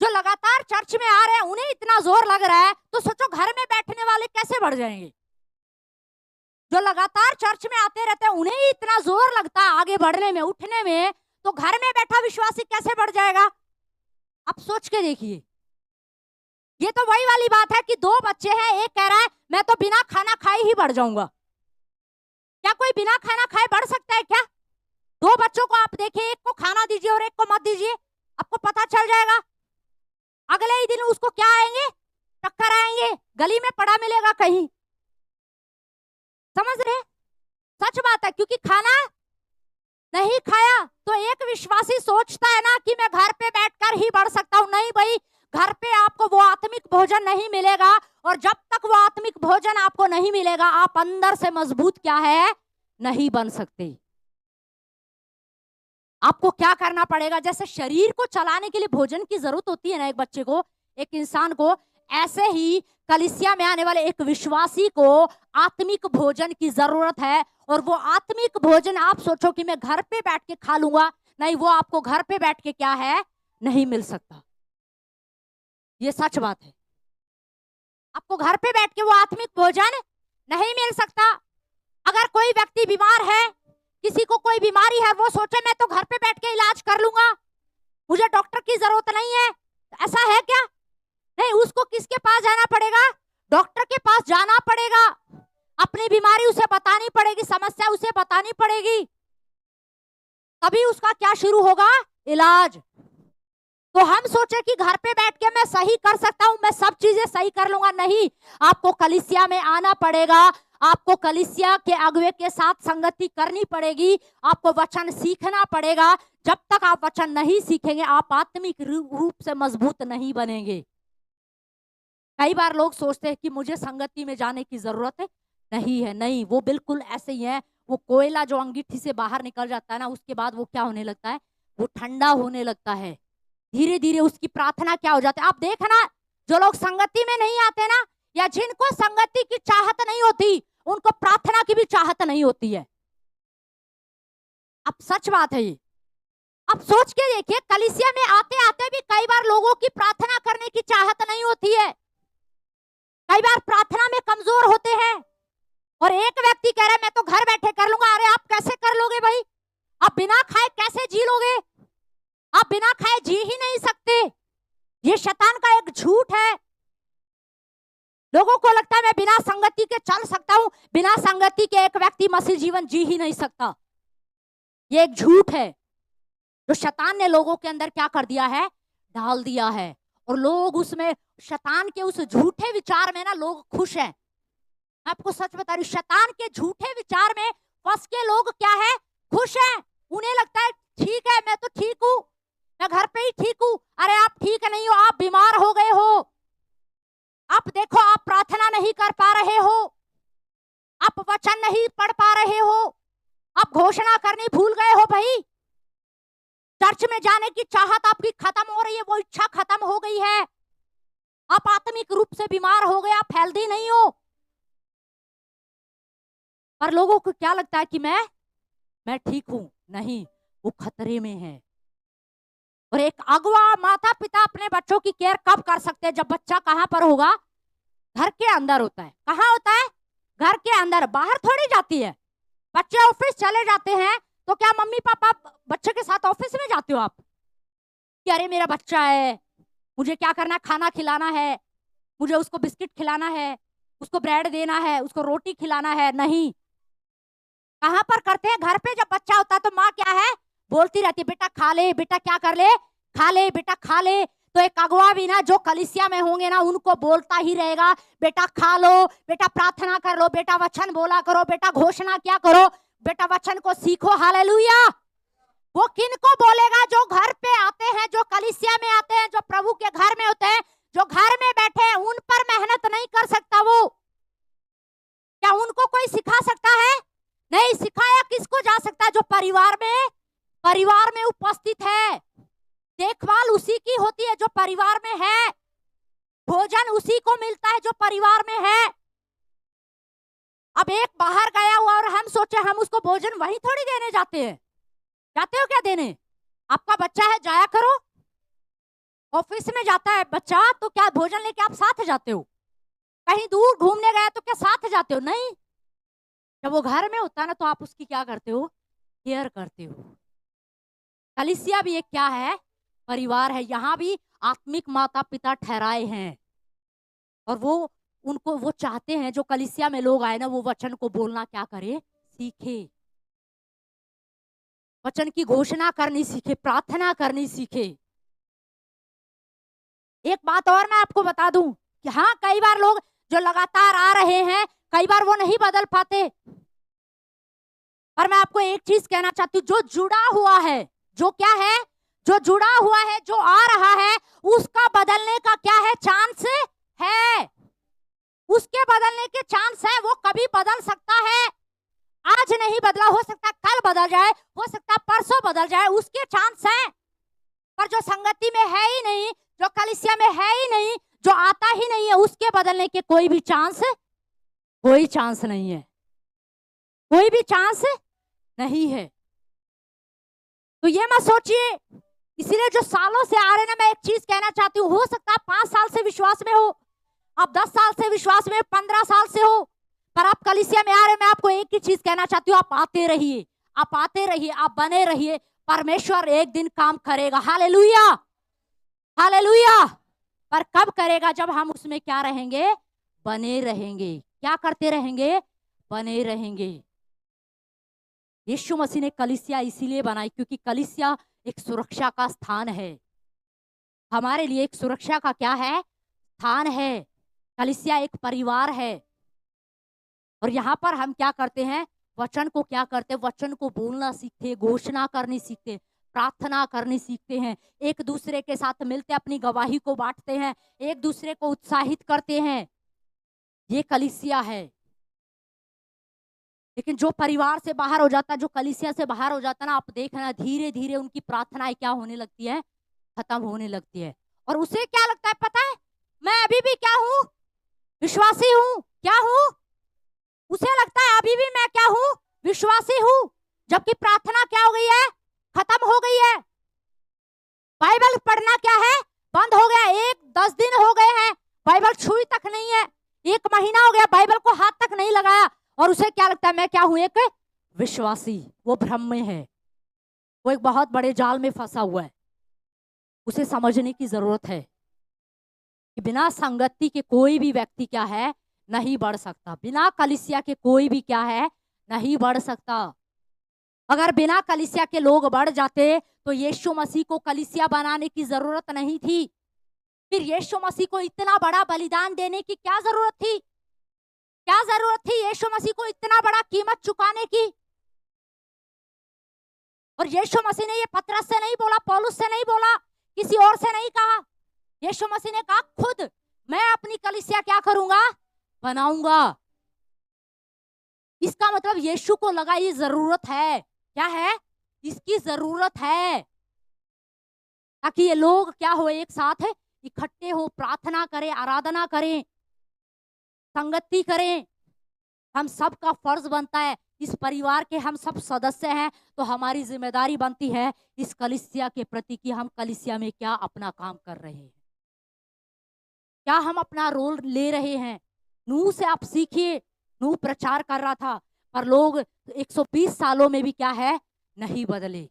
जो लगातार चर्च में आ रहे हैं उन्हें इतना जोर लग रहा है, तो सोचो घर में बैठने वाले कैसे बढ़ जाएंगे। जो लगातार चर्च में आते रहते हैं उन्हें ही इतना जोर लगता है आगे बढ़ने में, उठने में, तो घर में बैठा विश्वासी कैसे बढ़ जाएगा? अब सोच के देखिए। ये तो वही वाली बात है कि दो बच्चे हैं, एक कह रहा है मैं तो बिना खाना खाए ही बढ़ जाऊंगा। क्या कोई बिना खाना खाए बढ़ सकता है क्या? दो बच्चों को आप देखिए, एक को खाना दीजिए और एक को मत दीजिए, आपको पता चल जाएगा। अगले ही दिन उसको क्या आएंगे? टक्कर आएंगे, गली में पड़ा मिलेगा कहीं। समझ रहे? सच बात है, क्योंकि खाना नहीं खाया। तो एक विश्वासी सोचता है ना कि मैं घर पे बैठकर ही बढ़ सकता हूं। नहीं भाई, घर पे आपको वो आत्मिक भोजन नहीं मिलेगा, और जब तक वो आत्मिक भोजन आपको नहीं मिलेगा, आप अंदर से मजबूत क्या है? नहीं बन सकते। आपको क्या करना पड़ेगा? जैसे शरीर को चलाने के लिए भोजन की जरूरत होती है ना एक बच्चे को, एक इंसान को, ऐसे ही कलीसिया में आने वाले एक विश्वासी को आत्मिक भोजन की जरूरत है। और वो आत्मिक भोजन आप सोचो कि मैं घर पे बैठ के खा लूंगा, नहीं, वो आपको घर पे बैठ के क्या है? नहीं मिल सकता। ये सच बात है। आपको घर पे बैठ के वो आत्मिक भोजन नहीं मिल सकता। अगर कोई व्यक्ति बीमार है, किसी को कोई बीमारी है, वो सोचे मैं तो घर पे बैठ के इलाज कर लूंगा, मुझे डॉक्टर की जरूरत नहीं है, ऐसा है क्या? नहीं, उसको किसके पास जाना पड़ेगा? डॉक्टर के पास जाना पड़ेगा। अपनी बीमारी उसे बतानी पड़ेगी, समस्या उसे बतानी पड़ेगी, तभी उसका क्या शुरू होगा? इलाज। तो हम सोचे कि घर पे बैठ के मैं सही कर सकता हूं, मैं सब चीजें सही कर लूंगा। नहीं, आपको कलीसिया में आना पड़ेगा, आपको कलीसिया के अगुवे के साथ संगति करनी पड़ेगी, आपको वचन सीखना पड़ेगा। जब तक आप वचन नहीं सीखेंगे, आप आत्मिक रूप से मजबूत नहीं बनेंगे। कई बार लोग सोचते हैं कि मुझे संगति में जाने की जरूरत नहीं है। नहीं, वो बिल्कुल ऐसे ही है। वो कोयला जो अंगीठी से बाहर निकल जाता है ना, उसके बाद वो क्या होने लगता है? वो ठंडा होने लगता है। धीरे धीरे उसकी प्रार्थना क्या हो जाती है? आप देखना, जो लोग संगति में नहीं आते ना, या जिनको संगति की चाहत नहीं होती, उनको प्रार्थना की भी चाहत नहीं होती है। अब सच बात है ये। अब सोच के देखिए, कलीसिया में आते आते भी कई बार लोगों की प्रार्थना करने की चाहत नहीं होती है, कई बार प्रार्थना में कमजोर होते हैं। और एक व्यक्ति कह रहा है मैं तो घर बैठे कर लूंगा। अरे आप कैसे कर लोगे भाई? आप बिना खाए कैसे जी लोगे? आप बिना खाए जी ही नहीं सकते। ये शैतान का एक झूठ है। लोगों को लगता है मैं बिना संगति के चल सकता हूं, बिना संगति के एक व्यक्ति मसीह जीवन जी ही नहीं सकता। ये एक झूठ है जो शैतान ने लोगों के अंदर क्या कर दिया है? डाल दिया है। और लोग उसमें, शैतान के उस झूठे विचार में ना लोग खुश हैं। मैं आपको सच बता रही हूं, शैतान के झूठे विचार में फंस के लोग क्या है? खुश हैं। उन्हें लगता है ठीक है, मैं तो ठीक हूं, मैं घर पे ही ठीक हूं। अरे आप ठीक नहीं हो, आप बीमार हो गए हो। आप देखो, आप प्रार्थना नहीं कर पा रहे हो, आप वचन नहीं पढ़ पा रहे हो, आप घोषणा करनी भूल गए हो। भाई, चर्च में जाने की चाहत आपकी खत्म हो रही है, वो इच्छा खत्म हो गई है। आप आत्मिक रूप से बीमार हो गए, आप हेल्दी नहीं हो। पर लोगों को क्या लगता है कि मैं ठीक हूं। नहीं, वो खतरे में है। और एक अगुआ माता पिता अपने बच्चों की केयर कब कर सकते हैं? जब बच्चा कहां पर होगा? घर के अंदर होता है। कहां होता है? घर के अंदर। बाहर थोड़ी जाती है। बच्चे ऑफिस चले जाते हैं, तो क्या मम्मी पापा बच्चे के साथ ऑफिस में जाते हो आप कि अरे मेरा बच्चा है, मुझे क्या करना है? खाना खिलाना है, मुझे उसको बिस्किट खिलाना है, उसको ब्रेड देना है, उसको रोटी खिलाना है? नहीं। कहां पर करते हैं? घर पे। जब बच्चा होता है तो माँ क्या है? बोलती रहती है बेटा खा ले, बेटा क्या कर ले? खा ले बेटा, खा ले। तो एक अगुआ भी ना जो कलीसिया में होंगे ना उनको बोलता ही रहेगा, बेटा खा लो, बेटा प्रार्थना कर लो, बेटा वचन बोला करो, बेटा घोषणा क्या करो, बेटा वचन को सीखो। हालेलुया। वो किन को बोलेगा? जो घर पे आते हैं, जो कलीसिया में आते हैं, जो प्रभु के घर में होते हैं, जो घर में बैठे हैं, उन पर मेहनत नहीं कर सकता वो। क्या उनको कोई सिखा सकता है? नहीं। सिखाया किसको जा सकता है? जो परिवार में उपस्थित है। देखभाल उसी की होती है जो परिवार में है। भोजन उसी को मिलता है जो परिवार में है। अब एक बाहर गया हुआ और हम सोचे हम उसको भोजन वहीं थोड़ी देने जाते हैं। जाते हो क्या देने? आपका बच्चा है, जाया करो। ऑफिस में जाता है बच्चा तो क्या भोजन लेके आप साथ जाते हो? कहीं दूर घूमने गए तो क्या साथ जाते हो? नहीं। जब वो घर में होता है ना तो आप उसकी क्या करते हो? केयर करते हो। कलीसिया भी एक क्या है? परिवार है। यहाँ भी आत्मिक माता पिता ठहराए हैं और वो चाहते हैं जो कलीसिया में लोग आए ना वो वचन को बोलना क्या करे? सीखे। वचन की घोषणा करनी सीखे, प्रार्थना करनी सीखे। एक बात और मैं आपको बता दूं कि हाँ, कई बार लोग जो लगातार आ रहे हैं कई बार वो नहीं बदल पाते, पर मैं आपको एक चीज कहना चाहती हूँ, जो जुड़ा हुआ है, जो क्या है? जो जुड़ा हुआ है, जो आ रहा है, उसका बदलने का क्या है? चांस है। उसके बदलने के चांस है। वो कभी बदल सकता है। आज नहीं बदला, हो सकता है कल बदल जाए, हो सकता है परसों बदल जाए, उसके चांस है। पर जो संगति में है ही नहीं, जो कलीसिया में है ही नहीं, जो आता ही नहीं है, उसके बदलने के कोई चांस नहीं है। कोई भी चांस नहीं है। तो ये मत सोचिए। इसीलिए जो सालों से आ रहे ना, मैं एक चीज कहना चाहती हूँ, हो सकता है 5 साल से विश्वास में हो, आप 10 साल से विश्वास में, 15 साल से हो, पर आप कलीसिया में आ रहे। मैं आपको एक ही चीज कहना चाहती हूँ, आप आते रहिए, आप आते रहिए, आप बने रहिए। परमेश्वर एक दिन काम करेगा। Hallelujah, hallelujah. पर कब करेगा? जब हम उसमें क्या रहेंगे? बने रहेंगे। क्या करते रहेंगे? बने रहेंगे। यीशु मसीह ने कलीसिया इसीलिए बनाई क्योंकि कलीसिया एक सुरक्षा का स्थान है। हमारे लिए एक सुरक्षा का क्या है? स्थान है। कलीसिया एक परिवार है। और यहाँ पर हम क्या करते हैं? वचन को क्या करते हैं? वचन को बोलना सीखते, घोषणा करनी सीखते, प्रार्थना करनी सीखते हैं, एक दूसरे के साथ मिलते अपनी गवाही को बांटते हैं, एक दूसरे को उत्साहित करते हैं। ये कलीसिया है। लेकिन जो परिवार से बाहर हो जाता, जो कलीसिया से बाहर हो जाता ना, आप देखना धीरे धीरे उनकी प्रार्थनाएं क्या होने लगती है? खत्म होने लगती है। और उसे क्या लगता है पता है? मैं अभी भी क्या हूं? विश्वासी हूं। क्या हूं? उसे लगता है अभी भी मैं क्या हूं? विश्वासी हूं। जबकि प्रार्थना क्या हो गई है? खत्म हो गई है। बाइबल पढ़ना क्या है? बंद हो गया। 10 दिन हो गए हैं, बाइबल छुई तक नहीं है। 1 महीना हो गया, बाइबल को हाथ तक नहीं लगाया। और उसे क्या लगता है? मैं क्या हूं? एक विश्वासी। वो भ्रम में है। वो एक बहुत बड़े जाल में फंसा हुआ है। उसे समझने की जरूरत है कि बिना संगति के कोई भी व्यक्ति क्या है? नहीं बढ़ सकता। बिना कलीसिया के कोई भी क्या है? नहीं बढ़ सकता। अगर बिना कलीसिया के लोग बढ़ जाते तो यीशु मसीह को कलीसिया बनाने की जरूरत नहीं थी। फिर यीशु मसीह को इतना बड़ा बलिदान देने की क्या जरूरत थी? क्या जरूरत थी यीशु मसीह को इतना बड़ा कीमत चुकाने की? और यीशु मसीह ने ये पतरस से नहीं बोला, पौलुस से नहीं बोला, किसी और से नहीं कहा। यीशु मसीह ने कहा खुद मैं अपनी कलीसिया क्या करूंगा? बनाऊंगा। इसका मतलब यीशु को लगा ये जरूरत है। क्या है? इसकी जरूरत है ताकि ये लोग क्या हो? एक साथ इकट्ठे हो, प्रार्थना करें, आराधना करें, संगति करें। हम सब का फर्ज बनता है। इस परिवार के हम सब सदस्य हैं, तो हमारी जिम्मेदारी बनती है इस कलीसिया के प्रति कि हम कलीसिया में क्या अपना काम कर रहे हैं, क्या हम अपना रोल ले रहे हैं। नूह से आप सीखिए। नूह प्रचार कर रहा था पर लोग 120 सालों में भी क्या है? नहीं बदले।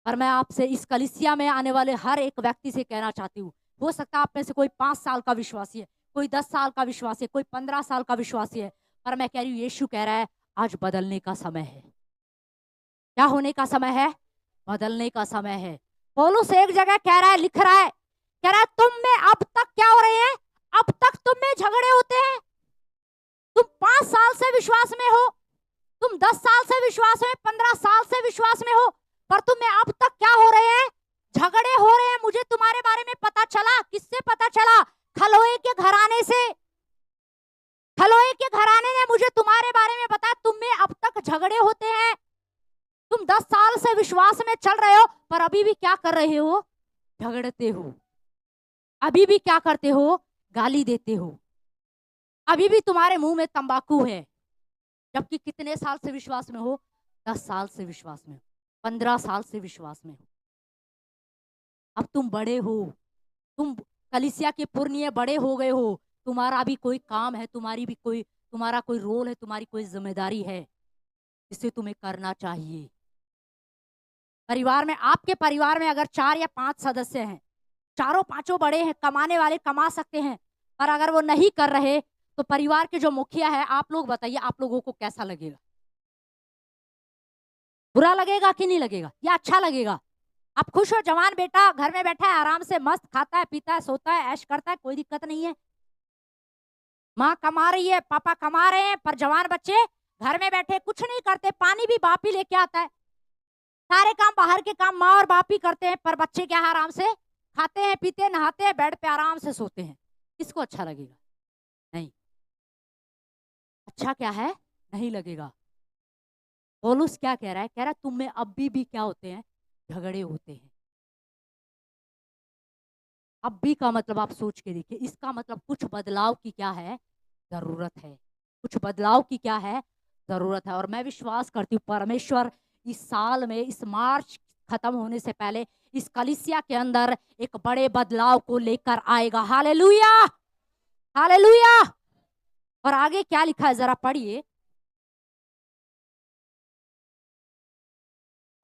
पर मैं आपसे इस कलीसिया में आने वाले हर एक व्यक्ति से कहना चाहती हूँ, हो सकता है आप में से कोई 5 साल का विश्वासी है, कोई 10 साल का विश्वासी है, कोई 15 साल का विश्वासी है, पर मैं कह रही हूँ यीशु कह रहा है आज बदलने का समय है। क्या होने का समय है? बदलने का समय है। पौलुस एक जगह कह रहा है, लिख रहा है, कह रहा है तुम में अब तक क्या हो रहे हैं, अब तक तुम में झगड़े होते हैं। तुम 5 साल से विश्वास में हो, तुम 10 साल से विश्वास में, 15 साल से विश्वास में हो, पर तुम्हें अब तक क्या हो रहे हैं, झगड़े हो रहे हैं। मुझे तुम्हारे बारे में पता चला, किससे पता चला, खलोए के घराने से। खलोए के घराने ने मुझे तुम्हारे बारे में बताया, तुम में अब तक झगड़े होते हैं। तुम 10 साल से विश्वास में चल रहे हो, पर अभी भी क्या कर रहे हो, झगड़ते हो। अभी भी क्या करते हो, गाली देते हो। अभी भी तुम्हारे मुंह में तंबाकू है, जबकि कितने साल से विश्वास में हो, 10 साल से विश्वास में हो, 15 साल से विश्वास में हो। अब तुम बड़े हो, तुम कलीसिया के पुरनिये बड़े हो गए हो, तुम्हारा भी कोई काम है, तुम्हारा कोई रोल है, तुम्हारी कोई जिम्मेदारी है जिसे तुम्हें करना चाहिए। परिवार में, आपके परिवार में अगर 4 या 5 सदस्य हैं, चारों पांचों बड़े हैं, कमाने वाले कमा सकते हैं, पर अगर वो नहीं कर रहे तो परिवार के जो मुखिया है, आप लोग बताइए, आप लोगों को कैसा लगेगा? बुरा लगेगा कि नहीं लगेगा, या अच्छा लगेगा? आप खुश हो, जवान बेटा घर में बैठा है, आराम से मस्त खाता है, पीता है, सोता है, ऐश करता है, कोई दिक्कत नहीं है। माँ कमा रही है, पापा कमा रहे हैं, पर जवान बच्चे घर में बैठे कुछ नहीं करते, पानी भी बाप ही लेके आता है, सारे काम बाहर के काम माँ और बाप ही करते हैं, पर बच्चे क्या है, आराम से खाते हैं, पीते हैं, नहाते हैं, बेड पे आराम से सोते हैं। किसको अच्छा लगेगा? नहीं, अच्छा क्या है, नहीं लगेगा। पौलुस क्या कह रहा है, कह रहा है तुम में अब भी क्या होते हैं, झगड़े होते हैं। अब भी का मतलब आप सोच के देखिए, इसका मतलब कुछ बदलाव की क्या है, जरूरत है। कुछ बदलाव की क्या है, जरूरत है। और मैं विश्वास करती हूँ परमेश्वर इस साल में, इस मार्च खत्म होने से पहले, इस कलीसिया के अंदर एक बड़े बदलाव को लेकर आएगा। Hallelujah, hallelujah. और आगे क्या लिखा है, जरा पढ़िए।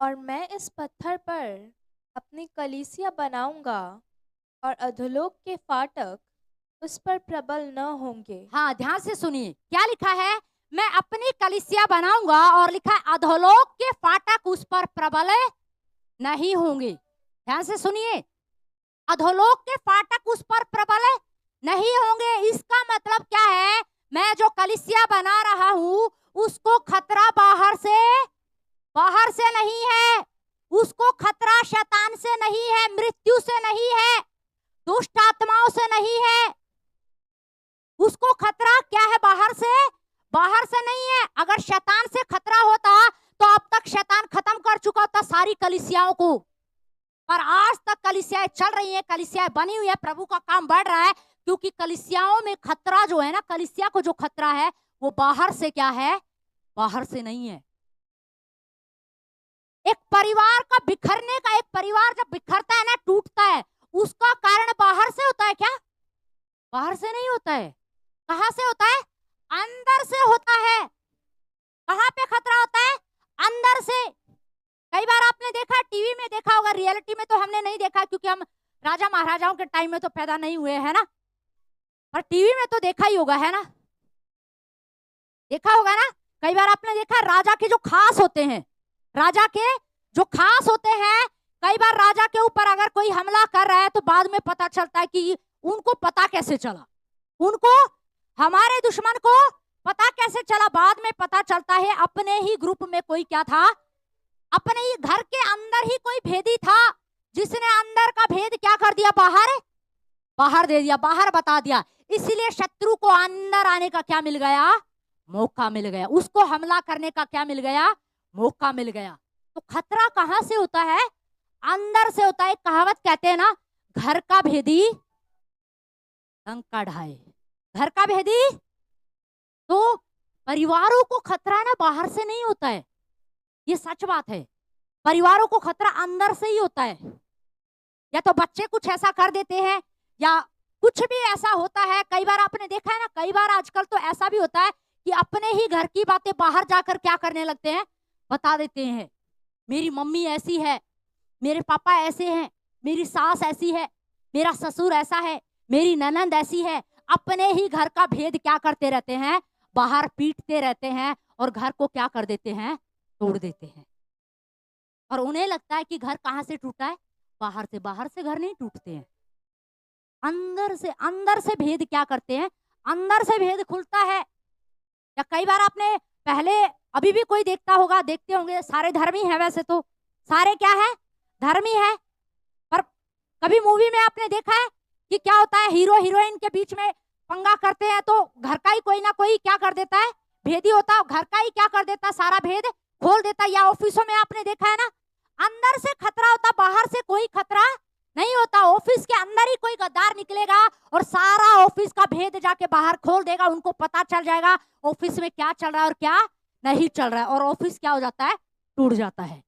और मैं इस पत्थर पर अपनी कलीसिया बनाऊंगा और अधोलोक के फाटक उस पर प्रबल न होंगे। हाँ, ध्यान से सुनिए, क्या लिखा है, मैं अपनी कलीसिया बनाऊंगा, और लिखा है अधोलोक के फाटक उस पर प्रबल नहीं होंगे। ध्यान से सुनिए, अधोलोक के फाटक उस पर प्रबल नहीं होंगे। इसका मतलब क्या है, मैं जो कलीसिया बना रहा हूं उसको खतरा बाहर से नहीं है, उसको खतरा शैतान से नहीं है, मृत्यु से नहीं है, दुष्ट आत्माओं से नहीं है। उसको खतरा क्या है, बाहर से नहीं है। अगर शैतान से खतरा होता तो अब तक शैतान खत्म कर चुका होता सारी कलीसियाओं को। पर आज तक कलीसियाएं चल रही हैं, कलीसियाएं बनी हुई है, प्रभु का काम बढ़ रहा है, क्योंकि कलीसियाओं में खतरा जो है ना, कलीसिया को जो खतरा है वो बाहर से क्या है, बाहर से नहीं है। एक परिवार का बिखरने का, एक परिवार जब बिखरता है ना, टूटता है, उसका कारण बाहर से होता है क्या? बाहर से नहीं होता है। कहां से होता है? अंदर से होता है। कहां पे खतरा होता है? अंदर से। कई बार आपने देखा, टीवी में देखा होगा, रियलिटी में तो हमने नहीं देखा, क्योंकि हम राजा महाराजाओं के टाइम में तो पैदा नहीं हुए है ना, पर टीवी में तो देखा ही होगा, है ना, देखा होगा ना। कई बार आपने देखा, राजा के जो खास होते हैं, राजा के जो खास होते हैं, कई बार राजा के ऊपर अगर कोई हमला कर रहा है तो बाद में पता चलता है कि उनको पता कैसे चला, उनको, हमारे दुश्मन को पता कैसे चला, बाद में पता चलता है अपने ही ग्रुप में कोई क्या था, अपने ही घर के अंदर ही कोई भेदी था, जिसने अंदर का भेद क्या कर दिया, बाहर दे दिया, बाहर बता दिया। इसीलिए शत्रु को अंदर आने का क्या मिल गया, मौका मिल गया, उसको हमला करने का क्या मिल गया, मौका मिल गया। तो खतरा कहां से होता है? अंदर से होता है। कहावत कहते हैं ना, घर का भेदी डंका ढाए, घर का भेदी। तो परिवारों को खतरा ना बाहर से नहीं होता है, ये सच बात है। परिवारों को खतरा अंदर से ही होता है। या तो बच्चे कुछ ऐसा कर देते हैं, या कुछ भी ऐसा होता है। कई बार आपने देखा है ना, कई बार आजकल तो ऐसा भी होता है कि अपने ही घर की बातें बाहर जाकर क्या करने लगते हैं, बता देते हैं। मेरी मम्मी ऐसी है, मेरे पापा ऐसे हैं, मेरी सास ऐसी है, मेरा ससुर ऐसा है, मेरी ननंद ऐसी है। अपने ही घर का भेद क्या करते रहते हैं, बाहर पीटते रहते हैं, और घर को क्या कर देते हैं, तोड़ देते हैं। और उन्हें लगता है कि घर कहां से टूटा है, बाहर से घर नहीं टूटते हैं, अंदर से भेद क्या करते हैं, अंदर से भेद खुलता है। या कई बार आपने पहले, अभी भी कोई देखता होगा, देखते होंगे, सारे धर्मी हैं, वैसे तो सारे क्या है, धर्मी है, पर कभी मूवी में आपने देखा है कि क्या होता है, हीरो हीरोइन के बीच में पंगा करते हैं तो घर का ही कोई ना कोई क्या कर देता है, भेदी होता है, घर का ही क्या कर देता है, सारा भेद खोल देता है। या ऑफिसों में आपने देखा है ना, अंदर से खतरा होता, बाहर से कोई खतरा नहीं होता। ऑफिस के अंदर ही कोई गद्दार निकलेगा और सारा ऑफिस का भेद जाके बाहर खोल देगा, उनको पता चल जाएगा ऑफिस में क्या चल रहा है और क्या नहीं चल रहा है, और ऑफिस क्या हो जाता है, टूट जाता है।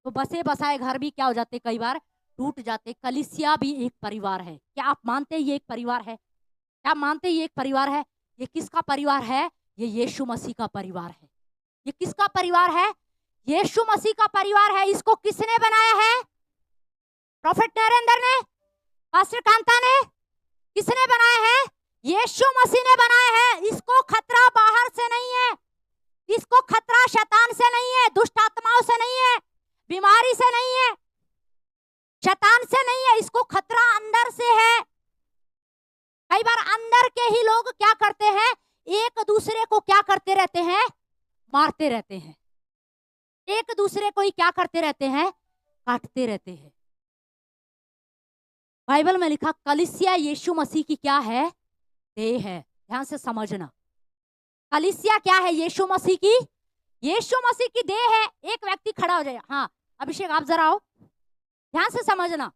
तो बसे बसाए घर भी क्या हो जाते, कई बार टूट जाते। कलीसिया भी एक परिवार है। क्या आप मानते हैं ये एक परिवार है? क्या मानते हैं ये एक परिवार है? ये किसका परिवार है? ये यीशु मसीह का परिवार है। ये किसका परिवार है? यीशु मसीह का परिवार है। इसको किसने बनाया है? प्रोफेट नरेंद्र ने, पास्टर कांता ने, किसने बनाया है? यीशु मसीह ने बनाया है। इसको खतरा बाहर से नहीं है, इसको खतरा शैतान से नहीं है, दुष्ट आत्माओं से नहीं है, बीमारी से नहीं है, शैतान से नहीं है, इसको खतरा अंदर से है। कई बार अंदर के ही लोग क्या करते हैं, एक दूसरे को क्या करते रहते हैं, मारते रहते हैं, एक दूसरे को ही क्या करते रहते हैं, काटते रहते हैं। बाइबल में लिखा कलीसिया यीशु मसीह की क्या है, देह है। ध्यान से समझना, कलीसिया क्या है, यीशु मसीह की, यीशु मसीह की देह है। एक व्यक्ति खड़ा हो जाए, हाँ अभिषेक आप जरा आओ, ध्यान से समझना,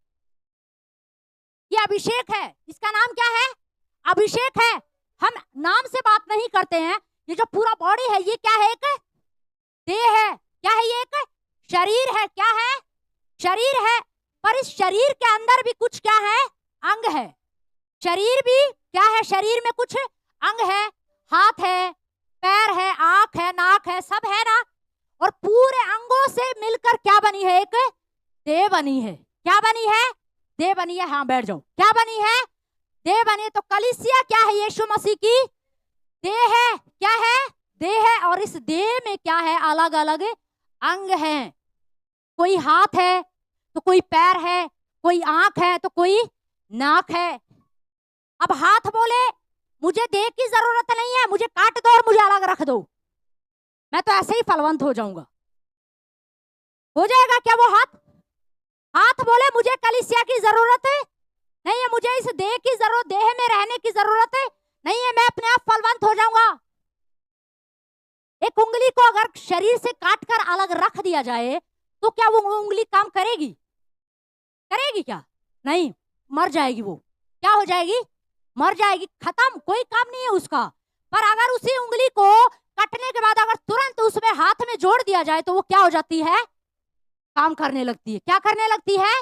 ये अभिषेक है, इसका नाम क्या है, अभिषेक है। हम नाम से बात नहीं करते हैं, ये जो पूरा बॉडी है ये क्या है, एक देह है। क्या है ये, एक शरीर है। क्या है, शरीर है। पर इस शरीर के अंदर भी कुछ क्या है, अंग है। शरीर भी क्या है, शरीर में कुछ अंग है, हाथ है, पैर है, आंख है, नाक है, सब है ना। और पूरे अंगों से मिलकर क्या बनी है, एक देह बनी है। क्या बनी है, देह बनी है। हाँ बैठ जाओ, क्या बनी है, देह बनी है। तो कलीसिया क्या है, यीशु मसीह की देह है। क्या है, देह है। और इस देह में क्या है, अलग अलग अंग हैं। कोई हाथ है तो कोई पैर है, कोई आंख है तो कोई नाक है। अब हाथ बोले मुझे देह की जरूरत नहीं है, मुझे काट दो और मुझे अलग रख दो, मैं तो ऐसे ही फलवंत हो जाऊंगा। हो जाएगा क्या वो हाथ? हाथ बोले मुझे कलीसिया की जरूरत है नहीं है, मुझे इस देह की जरूरत, देह में रहने की जरूरत है नहीं है, मैं अपने आप फलवंत हो जाऊंगा। एक उंगली को अगर शरीर से काट कर अलग रख दिया जाए तो क्या वो उंगली काम करेगी? करेगी क्या? नहीं, मर जाएगी। वो क्या हो जाएगी? मर जाएगी, खत्म, कोई काम नहीं है उसका। पर अगर उसी उंगली को कटने के बाद अगर तुरंत उसमें हाथ में जोड़ दिया जाए तो वो क्या हो जाती है? काम करने लगती है। क्या करने लगती है?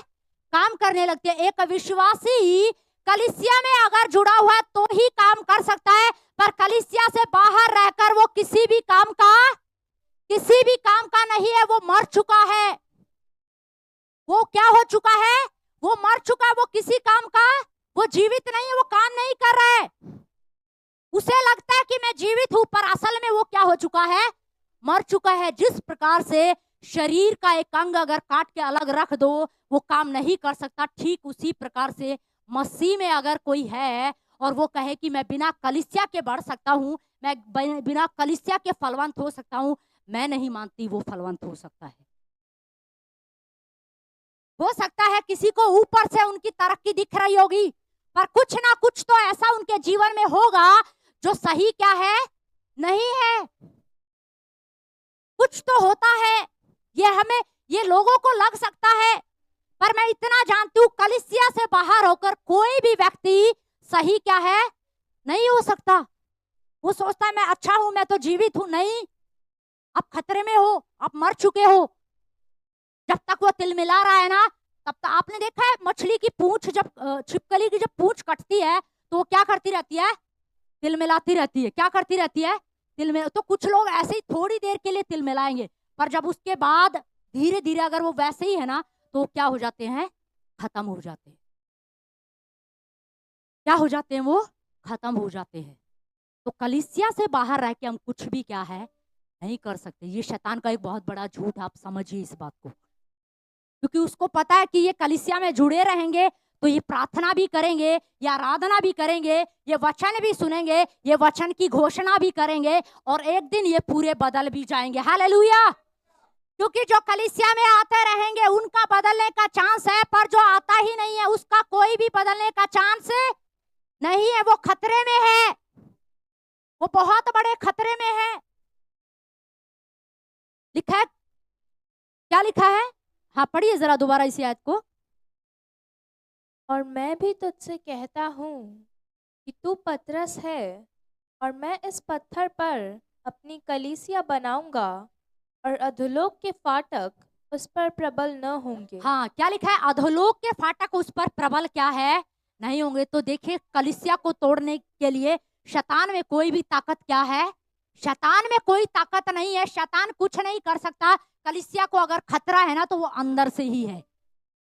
काम करने लगती है। एक विश्वासी कलीसिया में अगर जुड़ा हुआ है तो ही काम कर सकता है, पर कलीसिया से बाहर रहकर वो किसी भी काम का नहीं है। वो मर चुका है। वो क्या हो चुका है? वो मर चुका है। वो किसी काम का, वो जीवित नहीं है, वो काम नहीं कर रहा है। उसे लगता है कि मैं जीवित हूं, पर असल में वो क्या हो चुका है? मर चुका है। जिस प्रकार से शरीर का एक अंग अगर काट के अलग रख दो वो काम नहीं कर सकता, ठीक उसी प्रकार से मसीह में अगर कोई है और वो कहे कि मैं बिना कलीसिया के बढ़ सकता हूं, मैं बिना कलीसिया के फलवंत हो सकता हूं, मैं नहीं मानती वो फलवंत हो सकता है। हो सकता है किसी को ऊपर से उनकी तरक्की दिख रही होगी, पर कुछ ना कुछ तो ऐसा उनके जीवन में होगा जो सही क्या है, नहीं है। कुछ तो होता है, ये लोगों को लग सकता है, पर मैं इतना जानती हूं कलीसिया से बाहर होकर कोई भी व्यक्ति सही क्या है, नहीं हो सकता। वो सोचता है मैं अच्छा हूं, मैं तो जीवित हूं। नहीं, आप खतरे में हो, आप मर चुके हो। जब तक वो तिलमिला रहा है ना, तब तक आपने देखा है मछली की पूंछ, जब छिपकली की जब पूंछ कटती है तो वो क्या करती रहती है? तिलमिलाती रहती है। क्या करती रहती है? तिलमिला। तो कुछ लोग ऐसे ही थोड़ी देर के लिए तिलमिलाएंगे, पर जब उसके बाद धीरे धीरे अगर वो वैसे ही है ना तो क्या हो जाते हैं? खत्म हो जाते हैं। क्या हो जाते हैं? वो खत्म हो जाते हैं। तो कलीसिया से बाहर रह के हम कुछ भी क्या है, नहीं कर सकते। ये शैतान का एक बहुत बड़ा झूठ, आप समझिए इस बात को। क्योंकि उसको पता है कि ये कलीसिया में जुड़े रहेंगे तो ये प्रार्थना भी करेंगे, ये आराधना भी करेंगे, ये वचन भी सुनेंगे, ये वचन की घोषणा भी करेंगे और एक दिन ये पूरे बदल भी जाएंगे। हालेलुया। क्योंकि जो कलीसिया में आते रहेंगे उनका बदलने का चांस है, पर जो आता ही नहीं है उसका कोई भी बदलने का चांस नहीं है। वो खतरे में है, वो बहुत बड़े खतरे में है। लिखा है, क्या लिखा है? हाँ पढ़िए जरा दोबारा इसी आयत को। और मैं भी तुझसे कहता हूँ कि तू पतरस है और मैं इस पत्थर पर अपनी कलीसिया बनाऊंगा और अधोलोक के फाटक उस पर प्रबल न होंगे। हाँ क्या लिखा है? अधोलोक के फाटक उस पर प्रबल क्या है? नहीं होंगे। तो देखिए कलीसिया को तोड़ने के लिए शैतान में कोई भी ताकत क्या है? शैतान में कोई ताकत नहीं है। शैतान कुछ नहीं कर सकता। कलीसिया को अगर खतरा है ना तो वो अंदर से ही है।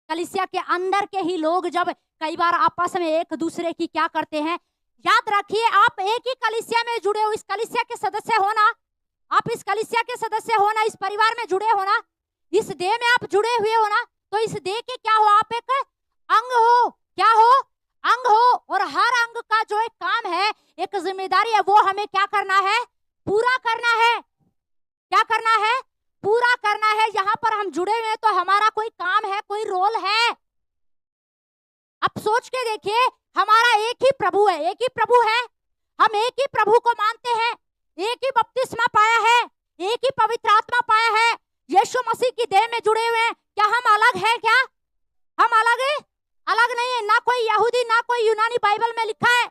कलीसिया के अंदर के ही लोग जब कई बार आपस में एक दूसरे की क्या करते हैं, याद रखिए आप एक ही कलीसिया में जुड़े हो, इस कलीसिया के सदस्य हो ना, आप इस कलीसिया के सदस्य हो ना, इस परिवार में जुड़े हो ना, इस देह में आप जुड़े हुए हो ना, तो इस देह के क्या हो? आप एक अंग हो। क्या हो? अंग हो। और हर अंग का जो एक काम है, एक जिम्मेदारी है, वो हमें क्या करना है? पूरा करना है। क्या करना है? पूरा करना है। यहाँ पर हम जुड़े हुए हैं तो हमारा कोई काम है, कोई रोल है। अब सोच के देखिए, हमारा एक ही प्रभु है, एक ही प्रभु है, हम एक ही प्रभु को मानते हैं, एक ही बपतिस्मा पाया है, एक ही पवित्र आत्मा पाया है, यीशु मसीह की देह में जुड़े हुए हैं। क्या हम अलग हैं? क्या हम अलग है? अलग नहीं है। ना कोई यहूदी, ना कोई यूनानी, बाइबल में लिखा है।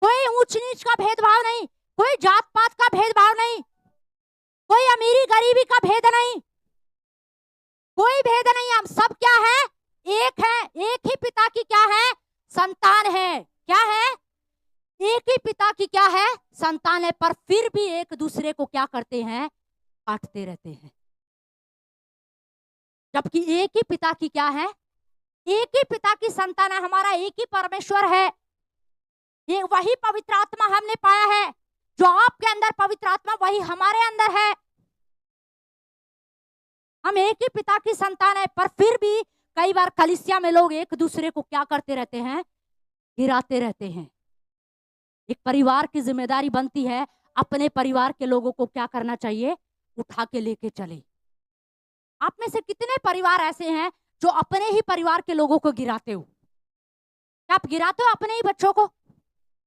कोई ऊंच नीच का भेदभाव नहीं, कोई जात पात का भेदभाव नहीं, कोई अमीरी गरीबी का भेद नहीं, कोई भेद नहीं। हम सब क्या है? एक है। एक ही पिता की क्या है? संतान है। क्या है? एक ही पिता की क्या है? संतान है। पर फिर भी एक दूसरे को क्या करते हैं? काटते रहते हैं। जबकि एक ही पिता की क्या है? एक ही पिता की संतान है। हमारा एक ही परमेश्वर है। ये वही पवित्र आत्मा हमने पाया है। जो आपके अंदर पवित्र आत्मा, वही हमारे अंदर है। हम एक ही पिता की संतान है। पर फिर भी कई बार कलीसिया में लोग एक दूसरे को क्या करते रहते हैं? गिराते रहते हैं। एक परिवार की जिम्मेदारी बनती है अपने परिवार के लोगों को क्या करना चाहिए? उठा के लेके चले। आप में से कितने परिवार ऐसे हैं जो अपने ही परिवार के लोगों को गिराते हो? क्या आप गिराते हो अपने ही बच्चों को?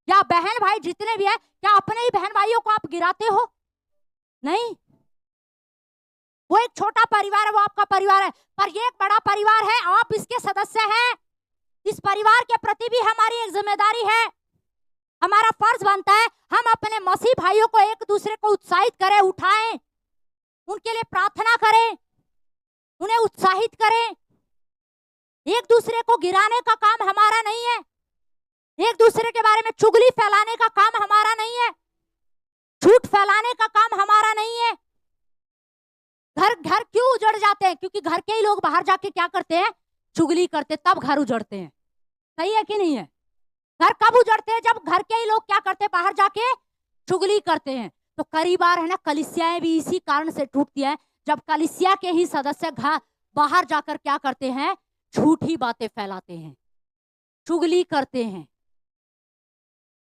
या बहन भाई जितने भी है, क्या अपने ही बहन भाइयों को आप गिराते हो? नहीं। वो एक छोटा परिवार है, वो आपका परिवार है, पर ये एक बड़ा परिवार है, आप इसके सदस्य हैं। इस परिवार के प्रति भी हमारी एक जिम्मेदारी है। हमारा फर्ज बनता है हम अपने मसीह भाइयों को एक दूसरे को उत्साहित करें, उठाएं, उनके लिए प्रार्थना करें, उन्हें उत्साहित करें। एक दूसरे को गिराने का काम हमारा नहीं है। एक दूसरे के बारे में चुगली फैलाने का काम हमारा नहीं है। झूठ फैलाने का काम हमारा नहीं है। घर घर क्यों उजड़ जाते हैं? क्योंकि घर के ही लोग बाहर जाके क्या करते हैं? चुगली करते, तब घर उजड़ते हैं। सही है कि नहीं है? घर कब उजड़ते हैं? जब घर के ही लोग क्या करते हैं? बाहर जाके चुगली करते हैं। तो कई बार है ना, कलीसियाएं भी इसी कारण से टूटती हैं, जब कलीसिया के ही सदस्य घर बाहर जाकर क्या करते हैं? झूठी बातें फैलाते हैं, चुगली करते हैं।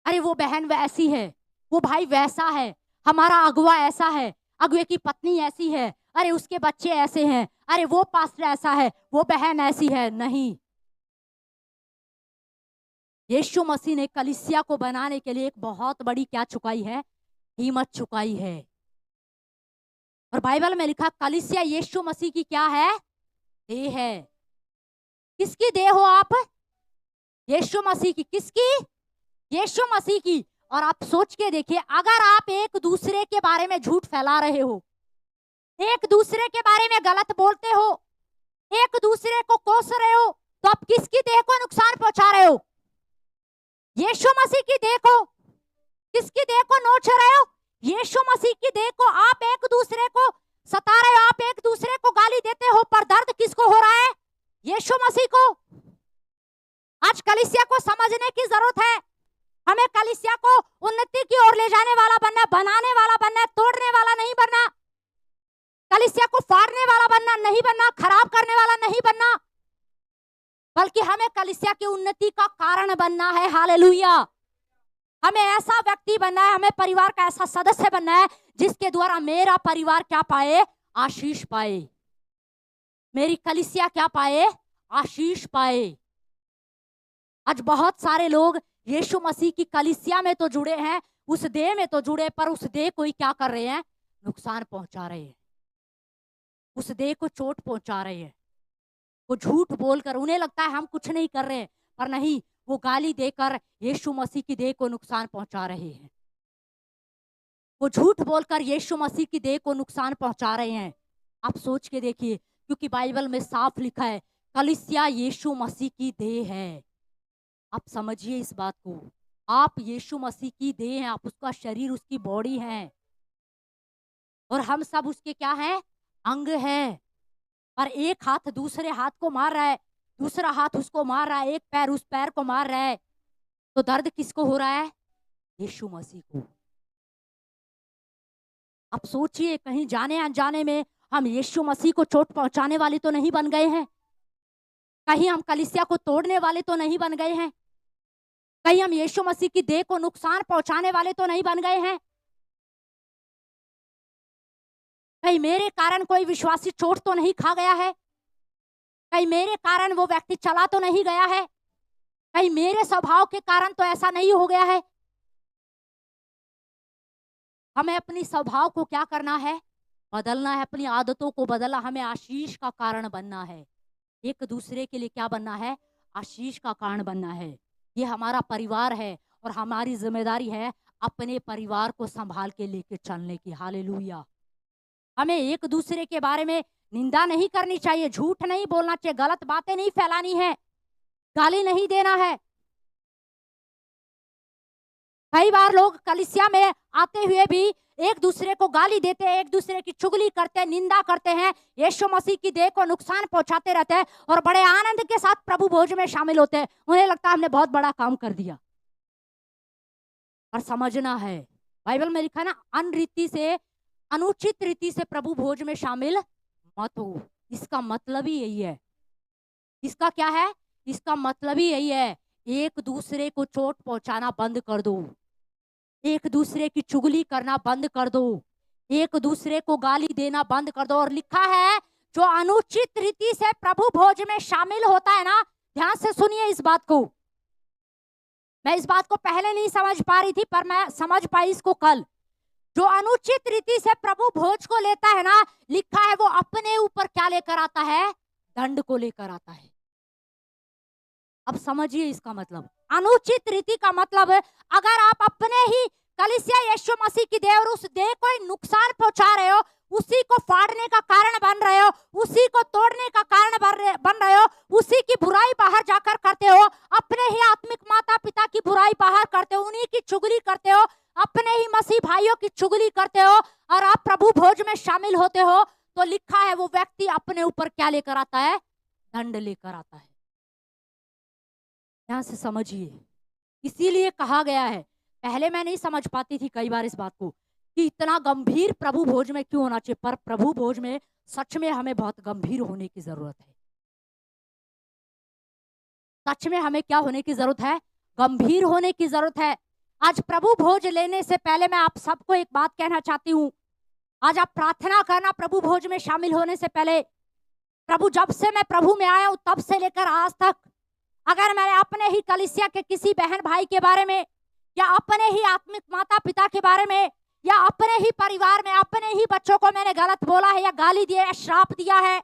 अरे वो बहन वैसी है, वो भाई वैसा है, हमारा अगुआ ऐसा है, अगुए की पत्नी ऐसी है, अरे उसके बच्चे ऐसे हैं, अरे वो पास्टर ऐसा है, वो बहन ऐसी है। नहीं, यीशु मसीह ने कलीसिया को बनाने के लिए एक बहुत बड़ी क्या चुकाई है? कीमत चुकाई है। और बाइबल में लिखा कलीसिया यीशु मसीह की क्या है? देह है। किसकी देह हो आप? यीशु मसीह की। किसकी? यीशु मसीह की। और आप सोच के देखिए, अगर आप एक दूसरे के बारे में झूठ फैला रहे हो, एक दूसरे के बारे में गलत बोलते हो, एक दूसरे को कोस रहे हो, तो आप किसकी देह को नुकसान पहुंचा रहे हो? यीशु मसीह की देह को। किसकी देह को नोच रहे हो? यीशु मसीह की देह को। आप एक दूसरे को सता रहे हो, आप एक दूसरे को गाली देते हो, पर दर्द किसको हो रहा है? यीशु मसीह को। आज कलीसिया को समझने की जरूरत है। हमें कलीसिया को उन्नति की ओर ले जाने वाला बनना, बनाने वाला बनना, तोड़ने वाला नहीं बनना। कलीसिया को फाड़ने वाला बनना नहीं बनना, खराब करने वाला नहीं बनना, बल्कि हमें कलीसिया की उन्नति का कारण बनना है। हालेलुया। हमें ऐसा व्यक्ति बनना है, हमें परिवार का ऐसा सदस्य बनना है जिसके द्वारा मेरा परिवार क्या पाए? आशीष पाए। मेरी कलीसिया क्या पाए? आशीष पाए। आज बहुत सारे लोग यीशु मसीह की कलीसिया में तो जुड़े हैं, उस देह में तो जुड़े, पर उस देह को ही क्या कर रहे हैं? नुकसान पहुंचा रहे हैं, उस देह को चोट पहुंचा रहे हैं। वो झूठ बोलकर, उन्हें लगता है हम कुछ नहीं कर रहे हैं, पर नहीं, वो गाली देकर यीशु मसीह की देह को नुकसान पहुंचा रहे हैं। वो झूठ बोलकर यीशु मसीह की देह को नुकसान पहुंचा रहे हैं। आप सोच के देखिए, क्योंकि बाइबल में साफ लिखा है कलीसिया यीशु मसीह की देह है। आप समझिए इस बात को, आप यीशु मसीह की देह हैं, आप उसका शरीर, उसकी बॉडी है, और हम सब उसके क्या हैं? अंग हैं। पर एक हाथ दूसरे हाथ को मार रहा है, दूसरा हाथ उसको मार रहा है, एक पैर उस पैर को मार रहा है, तो दर्द किसको हो रहा है? यीशु मसीह को। आप सोचिए, कहीं जाने अनजाने में हम यीशु मसीह को चोट पहुंचाने वाले तो नहीं बन गए हैं? कहीं हम कलीसिया को तोड़ने वाले तो नहीं बन गए हैं? कहीं हम यीशु मसीह की देह को नुकसान पहुंचाने वाले तो नहीं बन गए हैं? कहीं मेरे कारण कोई विश्वासी चोट तो नहीं खा गया है? कहीं मेरे कारण वो व्यक्ति चला तो नहीं गया है? कहीं मेरे स्वभाव के कारण तो ऐसा नहीं हो गया है? हमें अपनी स्वभाव को क्या करना है? बदलना है, अपनी आदतों को बदलना। हमें आशीष का कारण बनना है, एक दूसरे के लिए क्या बनना है? आशीष का कारण बनना है। ये हमारा परिवार है और हमारी जिम्मेदारी है अपने परिवार को संभाल के लेके चलने की। हालेलुया। हमें एक दूसरे के बारे में निंदा नहीं करनी चाहिए, झूठ नहीं बोलना चाहिए, गलत बातें नहीं फैलानी है, गाली नहीं देना है। कई बार लोग कलीसिया में आते हुए भी एक दूसरे को गाली देते हैं, एक दूसरे की चुगली करते हैं, निंदा करते हैं, यीशु मसीह की देह को नुकसान पहुंचाते रहते हैं और बड़े आनंद के साथ प्रभु भोज में शामिल होते हैं। उन्हें लगता है हमने बहुत बड़ा काम कर दिया। और समझना है, बाइबल में लिखा है ना, अनरीति से, अनुचित रीति से प्रभु भोज में शामिल मत हो। इसका मतलब ही यही है। इसका क्या है? इसका मतलब ही यही है, एक दूसरे को चोट पहुंचाना बंद कर दो, एक दूसरे की चुगली करना बंद कर दो, एक दूसरे को गाली देना बंद कर दो। और लिखा है जो अनुचित रीति से प्रभु भोज में शामिल होता है ना, ध्यान से सुनिए इस बात को। मैं इस बात को पहले नहीं समझ पा रही थी, पर मैं समझ पाई इसको कल। जो अनुचित रीति से प्रभु भोज को लेता है ना, लिखा है वो अपने ऊपर क्या लेकर आता है? दंड को लेकर आता है। अब समझिए इसका मतलब। अनुचित रीति का मतलब है, अगर आप अपने ही कलीसिया यीशु मसीह की देह और उस देह को नुकसान पहुंचा रहे हो, उसी को फाड़ने का कारण बन रहे हो, उसी को तोड़ने का कारण बन रहे हो, उसी की बुराई बाहर जाकर करते हो, अपने ही आत्मिक माता पिता की बुराई बाहर करते हो, उन्हीं की चुगली करते हो, अपने ही मसीह भाइयों की चुगली करते हो, और आप प्रभु भोज में शामिल होते हो, तो लिखा है वो व्यक्ति अपने ऊपर क्या लेकर आता है? दंड लेकर आता है। ध्यान से समझिए, इसीलिए कहा गया है, पहले मैं नहीं समझ पाती थी कई बार इस बात को कि इतना गंभीर प्रभु भोज में क्यों होना चाहिए, पर प्रभु भोज में सच में हमें बहुत गंभीर होने की जरूरत है। सच में हमें क्या होने की जरूरत है? गंभीर होने की जरूरत है। आज प्रभु भोज लेने से पहले मैं आप सबको एक बात कहना चाहती हूँ। आज आप प्रार्थना करना प्रभु भोज में शामिल होने से पहले। प्रभु, जब से मैं प्रभु में आया हूं तब से लेकर आज तक, अगर मैंने अपने ही कलीसिया के किसी बहन भाई के बारे में, या अपने ही आत्मिक माता पिता के बारे में, या अपने ही परिवार में अपने ही बच्चों को मैंने गलत बोला है, या गाली दिया, या श्राप दिया है,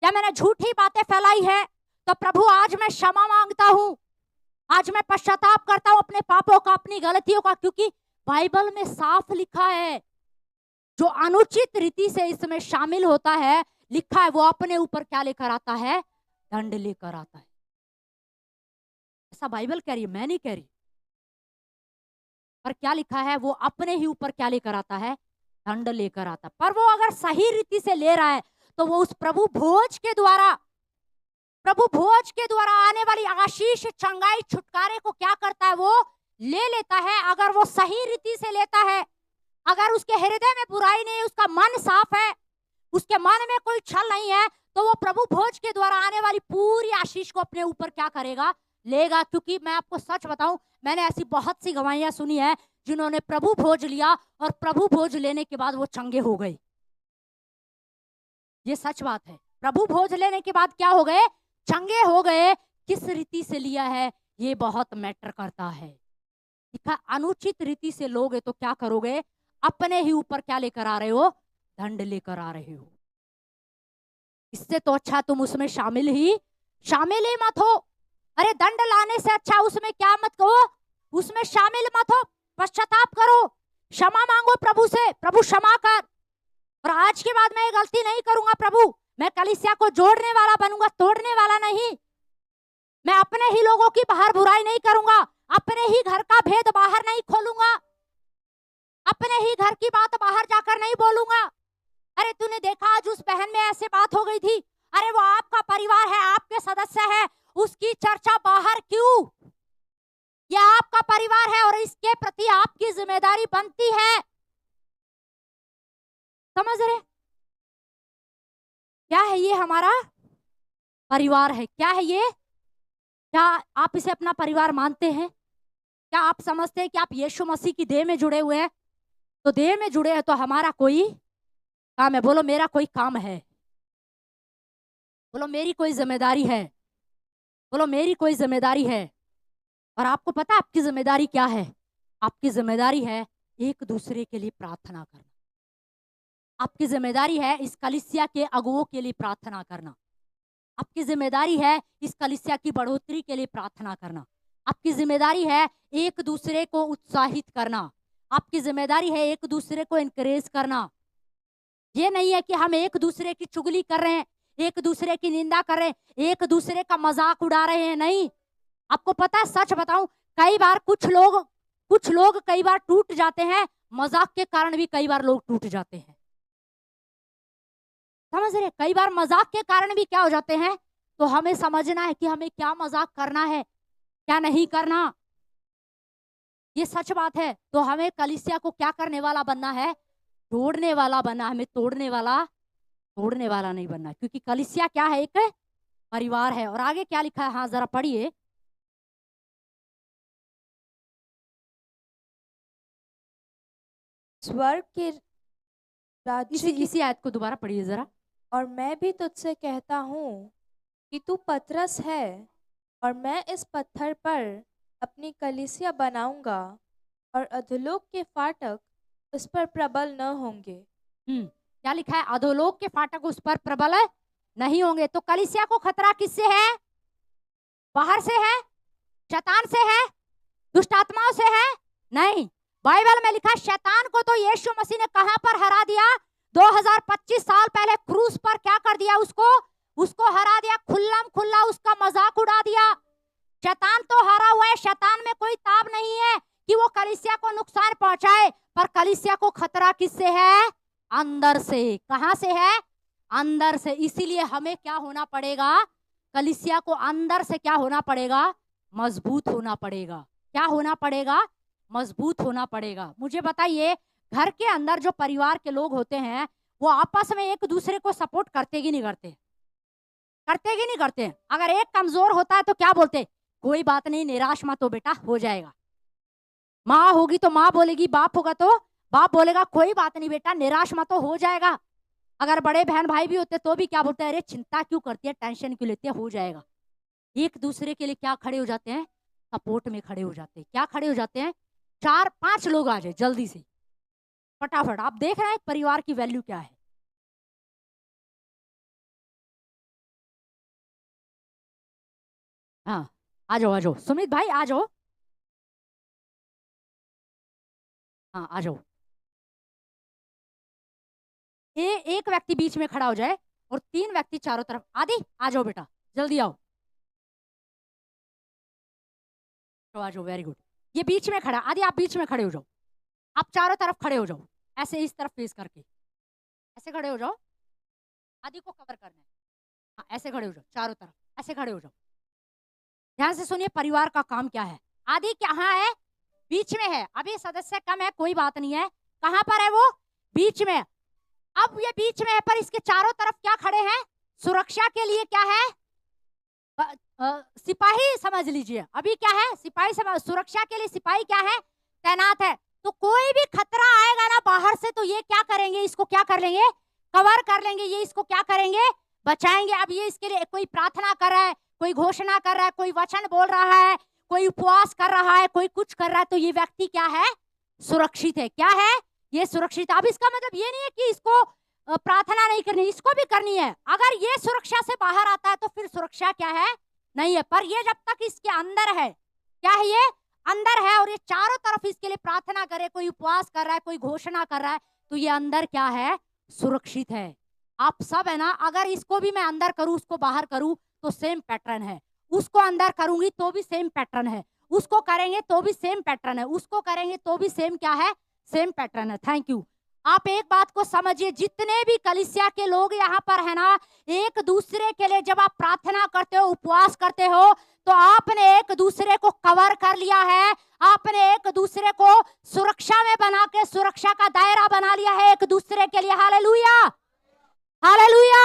या मैंने झूठी बातें फैलाई है, तो प्रभु आज मैं क्षमा मांगता हूं। आज मैं पश्चाताप करता हूं अपने पापों का, अपनी गलतियों का, क्योंकि बाइबल में साफ लिखा है जो अनुचित रीति से इसमें शामिल होता है, लिखा है वो अपने ऊपर क्या लेकर आता है? दंड लेकर आता है। ऐसा बाइबल कह रही है, मैं नहीं कह रही। पर क्या लिखा है? वो अपने ही ऊपर क्या लेकर आता है? दंड लेकर आता है। पर वो अगर सही रीति से ले रहा है तो वो उस प्रभु भोज के द्वारा, प्रभु भोज के द्वारा आने वाली आशीष, चंगाई, छुटकारे को क्या करता है? वो ले लेता है। अगर वो सही रीति से लेता है, अगर उसके हृदय में बुराई नहीं, उसका मन साफ है, उसके मन में कोई छल नहीं है, तो वो प्रभु भोज के द्वारा आने वाली पूरी आशीष को अपने ऊपर क्या करेगा, लेगा। क्योंकि मैं आपको सच बताऊं, मैंने ऐसी बहुत सी गवाहियां सुनी है जिन्होंने प्रभु भोज लिया और प्रभु भोज लेने के बाद वो चंगे हो गए। ये सच बात है। प्रभु भोज लेने के बाद क्या हो गए, चंगे हो गए। किस रीति से लिया है ये बहुत मैटर करता है। देखा, अनुचित रीति से लोगे तो क्या करोगे, अपने ही ऊपर क्या लेकर आ रहे हो, दंड लेकर आ रहे हो। इससे तो अच्छा तुम उसमें शामिल ही मत हो। अरे दंड लाने से अच्छा उसमें क्या मत कहो, उसमें शामिल मत हो। पश्चाताप करो, क्षमा मांगो प्रभु से, प्रभु क्षमा कर, और आज के बाद मैं ये गलती नहीं करूंगा प्रभु। मैं कलीसिया को जोड़ने वाला बनूंगा, तोड़ने वाला नहीं। मैं अपने ही लोगों की बाहर बुराई नहीं करूंगा, अपने ही घर का भेद बाहर नहीं खोलूंगा, अपने ही घर की बात बाहर जाकर नहीं बोलूंगा। अरे तूने देखा आज उस बहन में ऐसे बात हो गई थी, अरे वो आपका परिवार है, आपके सदस्य है, उसकी चर्चा बाहर क्यों? यह आपका परिवार है और इसके प्रति आपकी जिम्मेदारी बनती है। समझ रहे? क्या है ये, हमारा परिवार है। क्या है ये? क्या आप इसे अपना परिवार मानते हैं? क्या आप समझते हैं कि आप यीशु मसीह की देह में जुड़े हुए हैं? तो देह में जुड़े हैं तो हमारा कोई काम है। बोलो मेरा कोई काम है। बोलो मेरी कोई जिम्मेदारी है। बोलो मेरी कोई जिम्मेदारी है। और आपको पता है आपकी जिम्मेदारी क्या है? आपकी जिम्मेदारी है एक दूसरे के लिए प्रार्थना करना। आपकी जिम्मेदारी है इस कलीसिया के अगुवों के लिए प्रार्थना करना। आपकी जिम्मेदारी है इस कलीसिया की बढ़ोतरी के लिए प्रार्थना करना। आपकी जिम्मेदारी है एक दूसरे को उत्साहित करना। आपकी जिम्मेदारी है एक दूसरे को एनकरेज करना। ये नहीं है कि हम एक दूसरे की चुगली कर रहे हैं, एक दूसरे की निंदा कर रहे हैं, एक दूसरे का मजाक उड़ा रहे हैं। नहीं, आपको पता है, सच बताऊं, कई बार कुछ लोग कई बार टूट जाते हैं, मजाक के कारण भी कई बार लोग टूट जाते हैं। समझ रहे? कई बार मजाक के कारण भी क्या हो जाते हैं। तो हमें समझना है कि हमें क्या मजाक करना है, क्या नहीं करना। ये सच बात है। तो हमें कलीसिया को क्या करने वाला बनना है, जोड़ने वाला बनना। हमें तोड़ने वाला नहीं बनना, क्योंकि कलीसिया क्या है, एक परिवार है। और आगे क्या लिखा है, हाँ जरा पढ़िए। स्वर्ग के राज्य की, इसी आयत को दोबारा पढ़िए जरा। और मैं भी तुझसे कहता हूँ कि तू पतरस है, और मैं इस पत्थर पर अपनी कलीसिया बनाऊंगा, और अधोलोक के फाटक उस पर प्रबल न होंगे। क्या लिखा है? अधोलोक के फाटक उस पर प्रबल नहीं होंगे। तो कलीसिया को खतरा किससे है? बाहर से है? शैतान से है? दुष्ट आत्माओं से है? नहीं। बाइबल में लिखा, शैतान को तो यीशु मसीह ने कहां पर हरा दिया? 2025 साल पहले क्रूस पर क्या कर दिया? उसको हरा दिया। खुल्लम खुल्ला उसका मजाक उड़ा दिया। शैतान तो हरा हुआ है, शैतान में कोई ताब नहीं है कि वो कलीसिया को नुकसान पहुंचाए। पर कलीसिया को खतरा किससे है? अंदर से। कहां से है? अंदर से। इसीलिए हमें क्या होना पड़ेगा? कलीसिया को अंदर से क्या होना पड़ेगा? मजबूत होना पड़ेगा। क्या होना पड़ेगा? मजबूत होना पड़ेगा। मुझे बताइए, घर के अंदर जो परिवार के लोग होते हैं वो आपस में एक दूसरे को सपोर्ट करते कि नहीं करते? करते कि नहीं करते? अगर एक कमजोर होता है तो क्या बोलते? कोई बात नहीं, निराश मत हो बेटा, हो जाएगा। माँ होगी तो माँ बोलेगी, बाप होगा तो बाप बोलेगा, कोई बात नहीं बेटा, निराश मत हो जाएगा। अगर बड़े बहन भाई भी होते तो भी क्या बोलते हैं? अरे चिंता क्यों करती है, टेंशन क्यों लेती है, हो जाएगा। एक दूसरे के लिए क्या खड़े हो जाते हैं? सपोर्ट में खड़े हो जाते हैं। क्या खड़े हो जाते हैं? 4-5 लोग आ जाए जल्दी से, फटाफट। आप देख रहे हैं परिवार की वैल्यू क्या है। हाँ, आ जाओ सुमित भाई, आ जाओ। हाँ आ जाओ। एक व्यक्ति बीच में खड़ा हो जाए और 3 व्यक्ति चारों तरफ। आदि आ जाओ बेटा, जल्दी आओ। तो आ जाओ, वेरी गुड। ये बीच में खड़ा, आदि आप बीच में खड़े हो जाओ। आप चारों तरफ खड़े हो जाओ, ऐसे इस तरफ फेस करके ऐसे खड़े हो जाओ। आदि को कवर करना है। हाँ, ऐसे खड़े हो जाओ, चारों तरफ ऐसे खड़े हो जाओ। ध्यान से सुनिए, परिवार का काम क्या है। आदि कहाँ है? बीच में है। अभी सदस्य कम है, कोई बात नहीं है। कहां पर है वो? बीच में। अब ये बीच में है, पर इसके चारों तरफ क्या खड़े हैं? सुरक्षा के लिए क्या है? सिपाही समझ लीजिए। अभी क्या है? सिपाही सुरक्षा के लिए सिपाही क्या है? तैनात है। तो कोई भी खतरा आएगा ना बाहर से, तो ये क्या करेंगे? इसको क्या कर लेंगे? कवर कर लेंगे। ये इसको क्या करेंगे? बचाएंगे। अब ये इसके लिए कोई प्रार्थना कर रहा है, कोई घोषणा कर रहा है, कोई वचन बोल रहा है, कोई उपवास कर रहा है, कोई कुछ कर रहा है, तो ये व्यक्ति क्या है? सुरक्षित है। क्या है? ये सुरक्षित। अब इसका मतलब ये नहीं है कि इसको प्रार्थना नहीं करनी, इसको भी करनी है। अगर ये सुरक्षा से बाहर आता है तो फिर सुरक्षा क्या है? नहीं है। पर ये जब तक इसके अंदर है, क्या है? ये अंदर है और ये चारों तरफ इसके लिए प्रार्थना करे, कोई उपवास कर रहा है, कोई घोषणा कर रहा है, तो ये अंदर क्या है? सुरक्षित है। आप सब है ना, अगर इसको भी मैं अंदर करूं, उसको बाहर करूं, तो सेम पैटर्न है। उसको अंदर करूंगी तो भी सेम पैटर्न है, उसको करेंगे तो भी सेम पैटर्न है, उसको करेंगे तो भी सेम क्या है? सेम पैटर्न है। Thank you. आप एक बात को समझिए, जितने भी कलीसिया के लोग यहाँ पर है ना, एक दूसरे के लिए जब आप प्रार्थना करते हो, उपवास करते हो, तो आपने एक दूसरे को कवर कर लिया है। आपने एक दूसरे को सुरक्षा में बना के सुरक्षा का दायरा बना लिया है एक दूसरे के लिए। Hallelujah, hallelujah.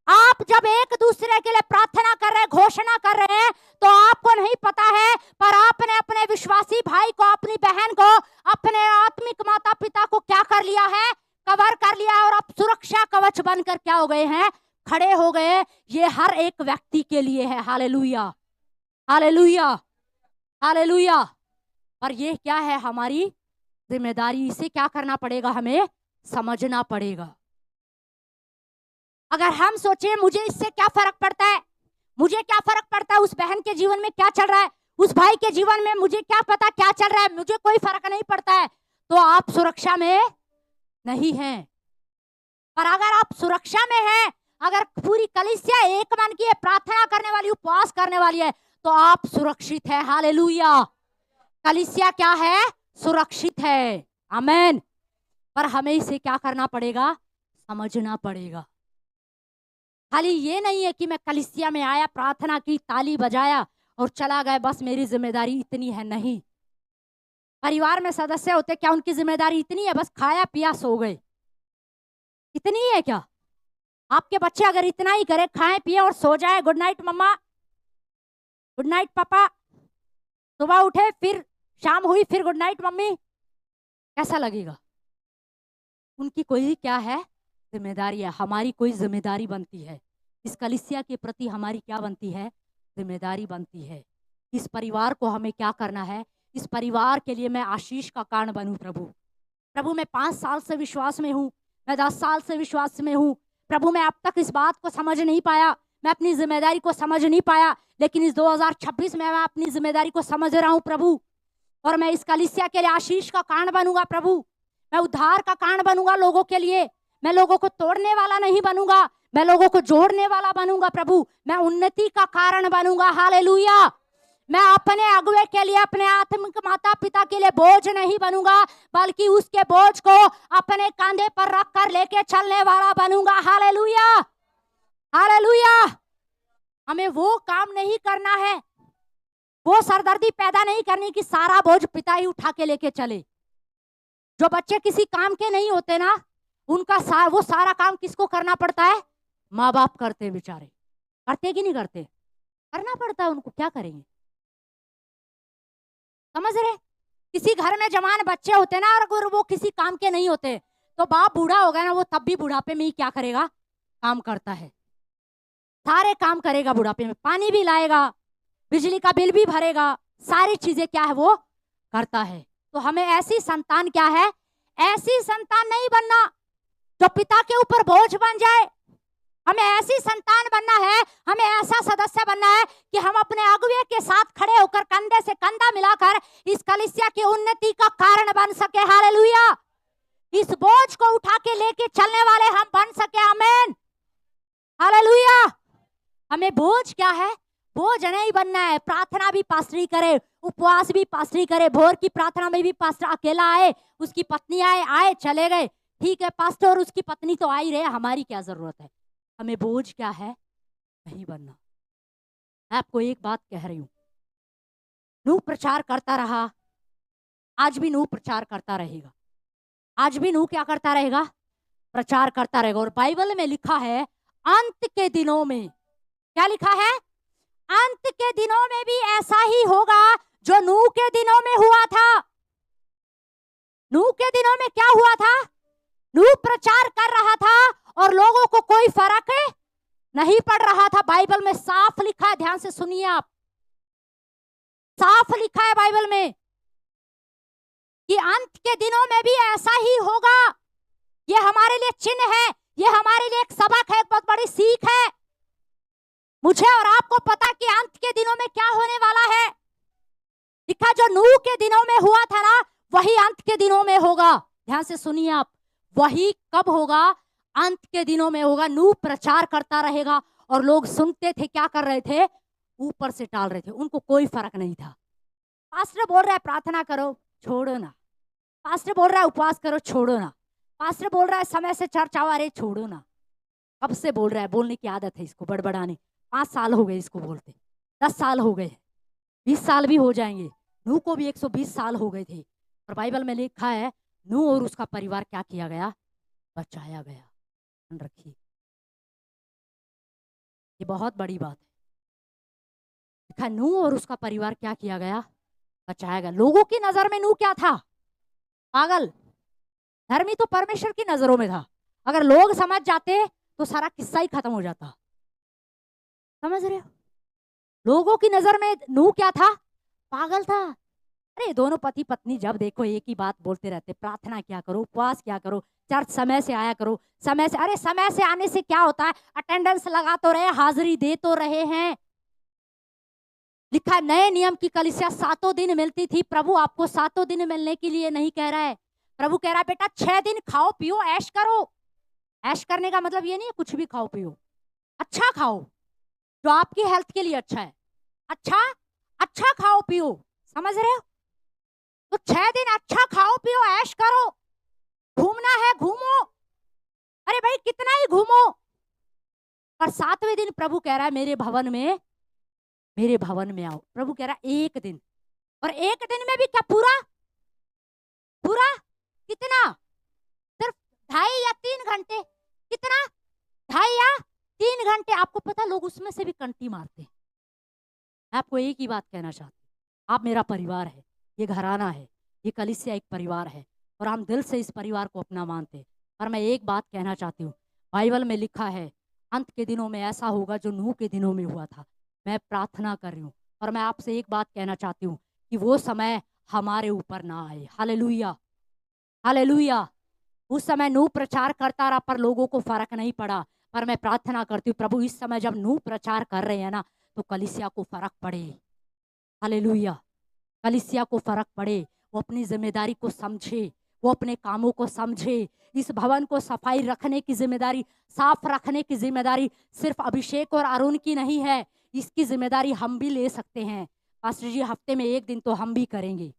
आप जब एक दूसरे के लिए प्रार्थना कर रहे हैं, घोषणा कर रहे हैं, तो आपको नहीं पता है, पर आपने अपने विश्वासी भाई को, अपनी बहन को, अपने आत्मिक माता पिता को क्या कर लिया है? कवर कर लिया। और आप सुरक्षा कवच बनकर क्या हो गए हैं? खड़े हो गए। ये हर एक व्यक्ति के लिए है। Hallelujah, hallelujah, hallelujah. पर ये क्या है? हमारी जिम्मेदारी। इसे क्या करना पड़ेगा? हमें समझना पड़ेगा। अगर हम सोचे मुझे इससे क्या फर्क पड़ता है, मुझे क्या फर्क पड़ता है, उस बहन के जीवन में क्या चल रहा है, उस भाई के जीवन में मुझे क्या पता क्या चल रहा है, मुझे कोई फर्क नहीं पड़ता है, तो आप सुरक्षा में नहीं हैं। पर अगर आप सुरक्षा में हैं, अगर पूरी कलीसिया एक मन की है, प्रार्थना करने वाली, उपवास करने वाली है, तो आप सुरक्षित है। हालेलुया। कलीसिया क्या है? सुरक्षित है। आमेन। पर हमें इसे क्या करना पड़ेगा? समझना पड़ेगा। खाली ये नहीं है कि मैं कलीसिया में आया, प्रार्थना की, ताली बजाया और चला गया, बस मेरी जिम्मेदारी इतनी है। नहीं। परिवार में सदस्य होते, क्या उनकी जिम्मेदारी इतनी है बस खाया पिया सो गए? इतनी है क्या? आपके बच्चे अगर इतना ही करे, खाएं पिए और सो जाए, गुड नाइट मम्मा, गुड नाइट पापा, सुबह उठे फिर शाम हुई फिर गुड नाइट मम्मी, कैसा लगेगा? उनकी कोई क्या है? जिम्मेदारी है। हमारी कोई जिम्मेदारी बनती है। इस कलीसिया के प्रति हमारी क्या बनती है? जिम्मेदारी बनती है। इस परिवार को हमें क्या करना है? इस परिवार के लिए मैं आशीष का कारण बनूं। प्रभु, प्रभु मैं 5 साल से विश्वास में हूं, मैं 10 साल से विश्वास में हूं। प्रभु मैं अब तक इस बात को समझ नहीं पाया, मैं अपनी जिम्मेदारी को समझ नहीं पाया, लेकिन इस 2026 में मैं अपनी जिम्मेदारी को समझ रहा हूं प्रभु, और मैं इस कलीसिया के लिए आशीष का कारण बनूंगा। प्रभु मैं उद्धार का कारण बनूंगा लोगों के लिए। मैं लोगों को तोड़ने वाला नहीं बनूंगा, मैं लोगों को जोड़ने वाला बनूंगा। प्रभु मैं उन्नति का कारण बनूंगा। हालेलुया। मैं अपने अगुवे के लिए, अपने आत्मिक माता पिता के लिए बोझ नहीं बनूंगा, बल्कि उसके बोझ को अपने कंधे पर रख कर लेके चलने वाला बनूंगा। Hallelujah, hallelujah. हमें वो काम नहीं करना है, वो सरदर्दी पैदा नहीं करनी कि सारा बोझ पिता ही उठा के लेके चले। जो बच्चे किसी काम के नहीं होते ना, उनका वो सारा काम किसको करना पड़ता है? माँ बाप करते हैं बेचारे। करते कि नहीं करते? करना पड़ता है उनको। क्या करेंगे? समझ रहे? किसी घर में जवान बच्चे होते ना, और अगर वो किसी काम के नहीं होते, तो बाप बूढ़ा हो गया ना, वो तब भी बुढ़ापे में ही क्या करेगा? काम करता है। सारे काम करेगा बुढ़ापे में, पानी भी लाएगा, बिजली का बिल भी भरेगा, सारी चीजें क्या है वो करता है। तो हमें ऐसी संतान क्या है? ऐसी संतान नहीं बनना जो पिता के ऊपर बोझ बन जाए। हमें ऐसी संतान बनना है, हमें ऐसा सदस्य बनना है कि हम अपने अगुवे के साथ खड़े होकर कंधे से कंधा मिलाकर इस कलीसिया की उन्नति का कारण बन सके। हालेलुया। इस बोझ को उठा के लेके चलने वाले हम बन सके। आमीन, हालेलुया। हमें बोझ क्या है? बोझ नहीं बनना है। प्रार्थना भी पास्टरी करे, उपवास भी पास्टरी करे, भोर की प्रार्थना में भी पास्टर अकेला आए, उसकी पत्नी आए चले गए, ठीक है, पास्टर और उसकी पत्नी तो आ ही रहे, हमारी क्या जरूरत है? हमें बोझ क्या है? नहीं बनना। मैं आपको एक बात कह रही हूं, नूह प्रचार करता रहा, आज भी नूह प्रचार करता रहेगा। आज भी नूह क्या करता रहेगा? प्रचार करता रहेगा। और बाइबल में लिखा है अंत के दिनों में, क्या लिखा है? अंत के दिनों में भी ऐसा ही होगा जो नूह के दिनों में हुआ था। नूह के दिनों में क्या हुआ था? नूह प्रचार कर रहा था और लोगों को कोई फर्क नहीं पड़ रहा था। बाइबल में साफ लिखा है, ध्यान से सुनिए आप, साफ लिखा है बाइबल में कि अंत के दिनों में भी ऐसा ही होगा। ये हमारे लिए चिन्ह है, ये हमारे लिए एक सबक है, एक बहुत बड़ी सीख है। मुझे और आपको पता कि अंत के दिनों में क्या होने वाला है। लिखा जो नूह के दिनों में हुआ था ना, वही अंत के दिनों में होगा। ध्यान से सुनिए आप, वही कब होगा? अंत के दिनों में होगा। नूह प्रचार करता रहेगा और लोग सुनते थे, क्या कर रहे थे? ऊपर से टाल रहे थे, उनको कोई फर्क नहीं था। पास्टर बोल रहा है प्रार्थना करो, छोड़ो ना। पास्टर बोल रहा है उपवास करो, छोड़ो ना। पास्टर बोल रहा है समय से चर्च आओ, अरे छोड़ो ना। कब से बोल रहा है? बोलने की आदत है इसको, बड़बड़ाने। 5 साल हो गए इसको बोलते, 10 साल हो गए, 20 साल भी हो जाएंगे। नूह को भी 120 साल हो गए थे। और बाइबल में लिखा है नूह और उसका परिवार क्या किया गया? बचाया गया। ध्यान रखिए, ये बहुत बड़ी बात है। लिखा नूह और उसका परिवार क्या किया गया? बचाया गया। लोगों की नजर में नूह क्या था? पागल। धर्मी तो परमेश्वर की नजरों में था। अगर लोग समझ जाते तो सारा किस्सा ही खत्म हो जाता। समझ रहे हो? लोगों की नजर में नूह क्या था? पागल था। अरे दोनों पति पत्नी जब देखो एक ही बात बोलते रहते, प्रार्थना क्या करो, उपवास क्या करो, चर्च समय से आया करो, समय से। अरे समय से आने से क्या होता है? अटेंडेंस लगा तो रहे, हाजिरी दे तो रहे हैं। लिखा नए नियम की कलीसिया 7 दिन मिलती थी। प्रभु आपको 7 दिन मिलने के लिए नहीं कह रहा है। प्रभु कह रहा है बेटा 6 दिन खाओ पियो ऐश करो। ऐश करने का मतलब ये नहीं है कुछ भी खाओ पियो, अच्छा खाओ जो आपकी हेल्थ के लिए अच्छा है। अच्छा अच्छा खाओ पियो, समझ रहे हो? तो 6 दिन अच्छा खाओ पियो ऐश करो। घूमना है घूमो, अरे भाई कितना ही घूमो। और 7वें दिन प्रभु कह रहा है मेरे भवन में आओ। प्रभु कह रहा है 1 दिन, और 1 दिन में भी क्या पूरा पूरा कितना? सिर्फ 2.5 या 3 घंटे। कितना? 2.5 या 3 घंटे। आपको पता लोग उसमें से भी कंटी मारते हैं। मैं आपको एक ही बात कहना चाहती हूँ, आप मेरा परिवार है, ये घराना है, ये कलीसिया एक परिवार है और हम दिल से इस परिवार को अपना मानते हैं। पर मैं एक बात कहना चाहती हूँ, बाइबल में लिखा है अंत के दिनों में ऐसा होगा जो नूह के दिनों में हुआ था। मैं प्रार्थना कर रही हूँ और मैं आपसे एक बात कहना चाहती हूँ कि वो समय हमारे ऊपर ना आए। Hallelujah, hallelujah. उस समय नूह प्रचार करता रहा पर लोगों को फर्क नहीं पड़ा। पर मैं प्रार्थना करती हूँ प्रभु इस समय जब नूह प्रचार कर रहे हैं ना, तो कलीसिया को फर्क पड़े। हालेलुया, कलीसिया को फर्क पड़े, वो अपनी जिम्मेदारी को समझे, वो अपने कामों को समझे। इस भवन को सफाई रखने की जिम्मेदारी, साफ रखने की जिम्मेदारी सिर्फ अभिषेक और अरुण की नहीं है, इसकी जिम्मेदारी हम भी ले सकते हैं। पास्टर जी हफ्ते में 1 दिन तो हम भी करेंगे।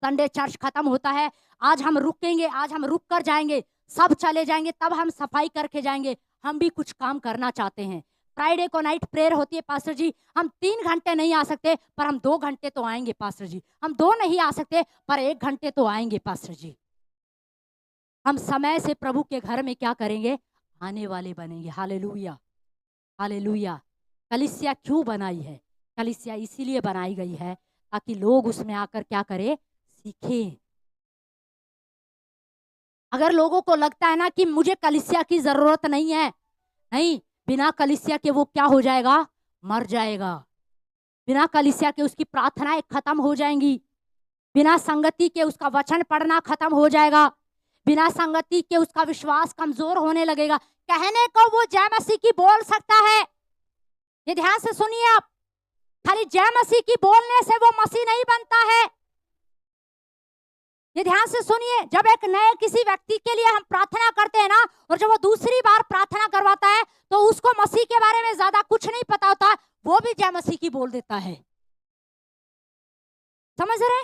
संडे चर्च खत्म होता है, आज हम रुकेंगे, आज हम रुक कर जाएंगे, सब चले जाएंगे, तब हम सफाई करके जाएंगे। हम भी कुछ काम करना चाहते हैं। फ्राइडे को नाइट प्रेयर होती है पास्टर जी, हम 3 घंटे नहीं आ सकते पर हम 2 घंटे तो आएंगे पास्टर जी। हम 2 नहीं आ सकते पर 1 घंटे तो आएंगे पास्टर जी। हम समय से प्रभु के घर में क्या करेंगे? आने वाले बनेंगे। Hallelujah, hallelujah. कलीसिया क्यों बनाई है? कलीसिया इसीलिए बनाई गई है ताकि लोग उसमें आकर क्या करें? सीखें। अगर लोगों को लगता है ना कि मुझे कलीसिया की जरूरत नहीं है, नहीं, बिना कलीसिया के वो क्या हो जाएगा? मर जाएगा। बिना कलीसिया के उसकी प्रार्थनाएं खत्म हो जाएंगी। बिना संगति के उसका वचन पढ़ना खत्म हो जाएगा। बिना संगति के उसका विश्वास कमजोर होने लगेगा। कहने को वो जय मसीह की बोल सकता है, ये ध्यान से सुनिए आप, खाली जय मसीह की बोलने से वो मसीह नहीं बनता है। ये ध्यान से सुनिए, जब एक नए किसी व्यक्ति के लिए हम प्रार्थना करते हैं ना, और जब वो दूसरी बार प्रार्थना करवाता है तो उसको मसीह के बारे में ज्यादा कुछ नहीं पता होता, वो भी जय मसीह की बोल देता है। समझ रहे?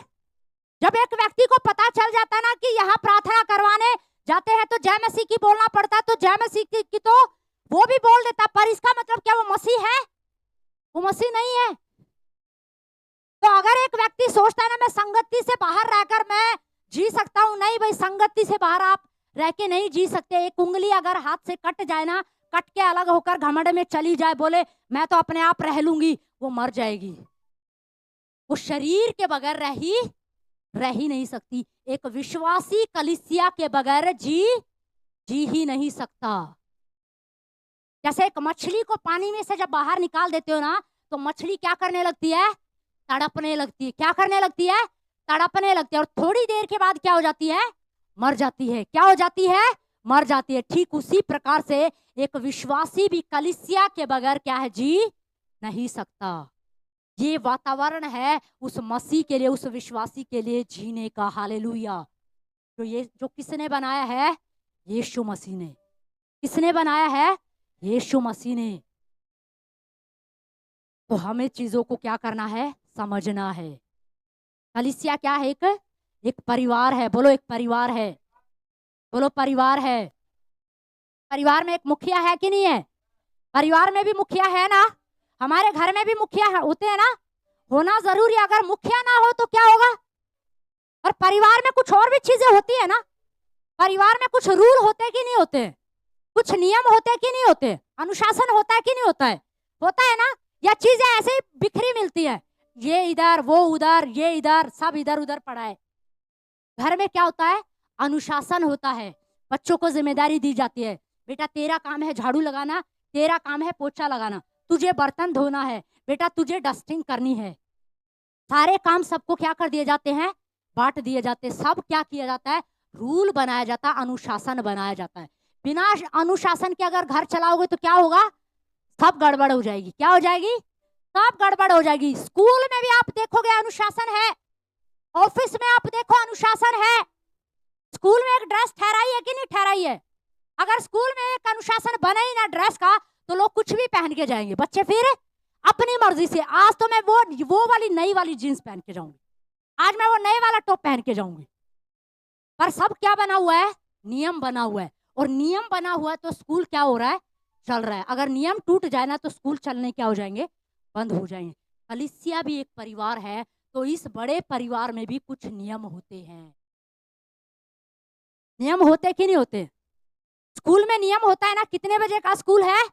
जब एक व्यक्ति को पता चल जाता है ना कि यहाँ प्रार्थना करवाने जाते हैं तो जय मसीह की बोलना पड़ता है, तो जय मसीह की तो वो भी बोल देता, पर इसका मतलब क्या वो मसीह है? वो मसीह नहीं है। तो अगर एक व्यक्ति सोचता है ना मैं संगति से बाहर रहकर मैं जी सकता हूं, नहीं भाई, संगति से बाहर आप रह के नहीं जी सकते। एक उंगली अगर हाथ से कट जाए ना, कट के अलग होकर घमंड में चली जाए, बोले मैं तो अपने आप रह लूंगी, वो मर जाएगी। वो शरीर के बगैर रह ही नहीं सकती। एक विश्वासी कलीसिया के बगैर जी ही नहीं सकता। जैसे एक मछली को पानी में से जब बाहर निकाल देते हो ना, तो मछली क्या करने लगती है? तड़पने लगती है। क्या करने लगती है? तड़पने लगती है। और थोड़ी देर के बाद क्या हो जाती है? मर जाती है। क्या हो जाती है? मर जाती है। ठीक उसी प्रकार से एक विश्वासी भी कलीसिया के बगैर क्या है? जी नहीं सकता। ये वातावरण है उस मसीह के लिए, उस विश्वासी के लिए जीने का। हालेलुया। जो किसने बनाया है? यीशु मसीह ने। किसने बनाया है? यीशु मसीह ने। तो हमें चीजों को क्या करना है? समझना है। कलीसिया क्या है? एक परिवार है। बोलो एक परिवार है। बोलो परिवार है। परिवार में एक मुखिया है कि नहीं है? परिवार में भी मुखिया है ना? हमारे घर में भी मुखिया होते हैं ना? होना जरूरी है। अगर मुखिया ना हो तो क्या होगा? और परिवार में कुछ और भी चीजें होती है ना? परिवार में कुछ रूल होते कि नहीं होते? कुछ नियम होते कि नहीं होते? अनुशासन होता है कि नहीं होता है? होता है ना? या चीजें ऐसे ही बिखरी मिलती है, ये इधर वो उधर, ये इधर, सब इधर उधर पड़ा है। घर में क्या होता है? अनुशासन होता है। बच्चों को जिम्मेदारी दी जाती है, बेटा तेरा काम है झाड़ू लगाना, तेरा काम है पोछा लगाना, तुझे बर्तन धोना है, बेटा तुझे डस्टिंग करनी है। सारे काम सबको क्या कर दिए जाते हैं? बांट दिए जाते हैं। सब क्या किया जाता है? रूल बनाया जाता है, अनुशासन बनाया जाता है। बिना अनुशासन के अगर घर चलाओगे तो क्या होगा? सब गड़बड़ हो जाएगी। क्या हो जाएगी? सब गड़बड़ हो जाएगी। स्कूल में भी आप देखोगे अनुशासन है, ऑफिस में आप देखो अनुशासन है। स्कूल में एक ड्रेस ठहराई है कि नहीं ठहराई है? अगर स्कूल में एक अनुशासन बना ही ना ड्रेस का, तो लोग कुछ भी पहन के जाएंगे। बच्चे फिर अपनी मर्जी से, आज तो मैं वो वाली नई वाली जीन्स पहन के जाऊंगी, आज मैं वो नए वाला टॉप पहन के जाऊंगी। पर सब क्या बना हुआ है? नियम बना हुआ है। और नियम बना हुआ है तो स्कूल क्या हो रहा है? चल रहा है। अगर नियम टूट जाए ना तो स्कूल चलने क्या हो जाएंगे? बंद हो जाएंगे। कलीसिया भी एक परिवार है, तो इस बड़े परिवार में भी कुछ नियम होते हैं। नियम होते कि नहीं होते? स्कूल में नियम होता है ना। कितने बजे का स्कूल है?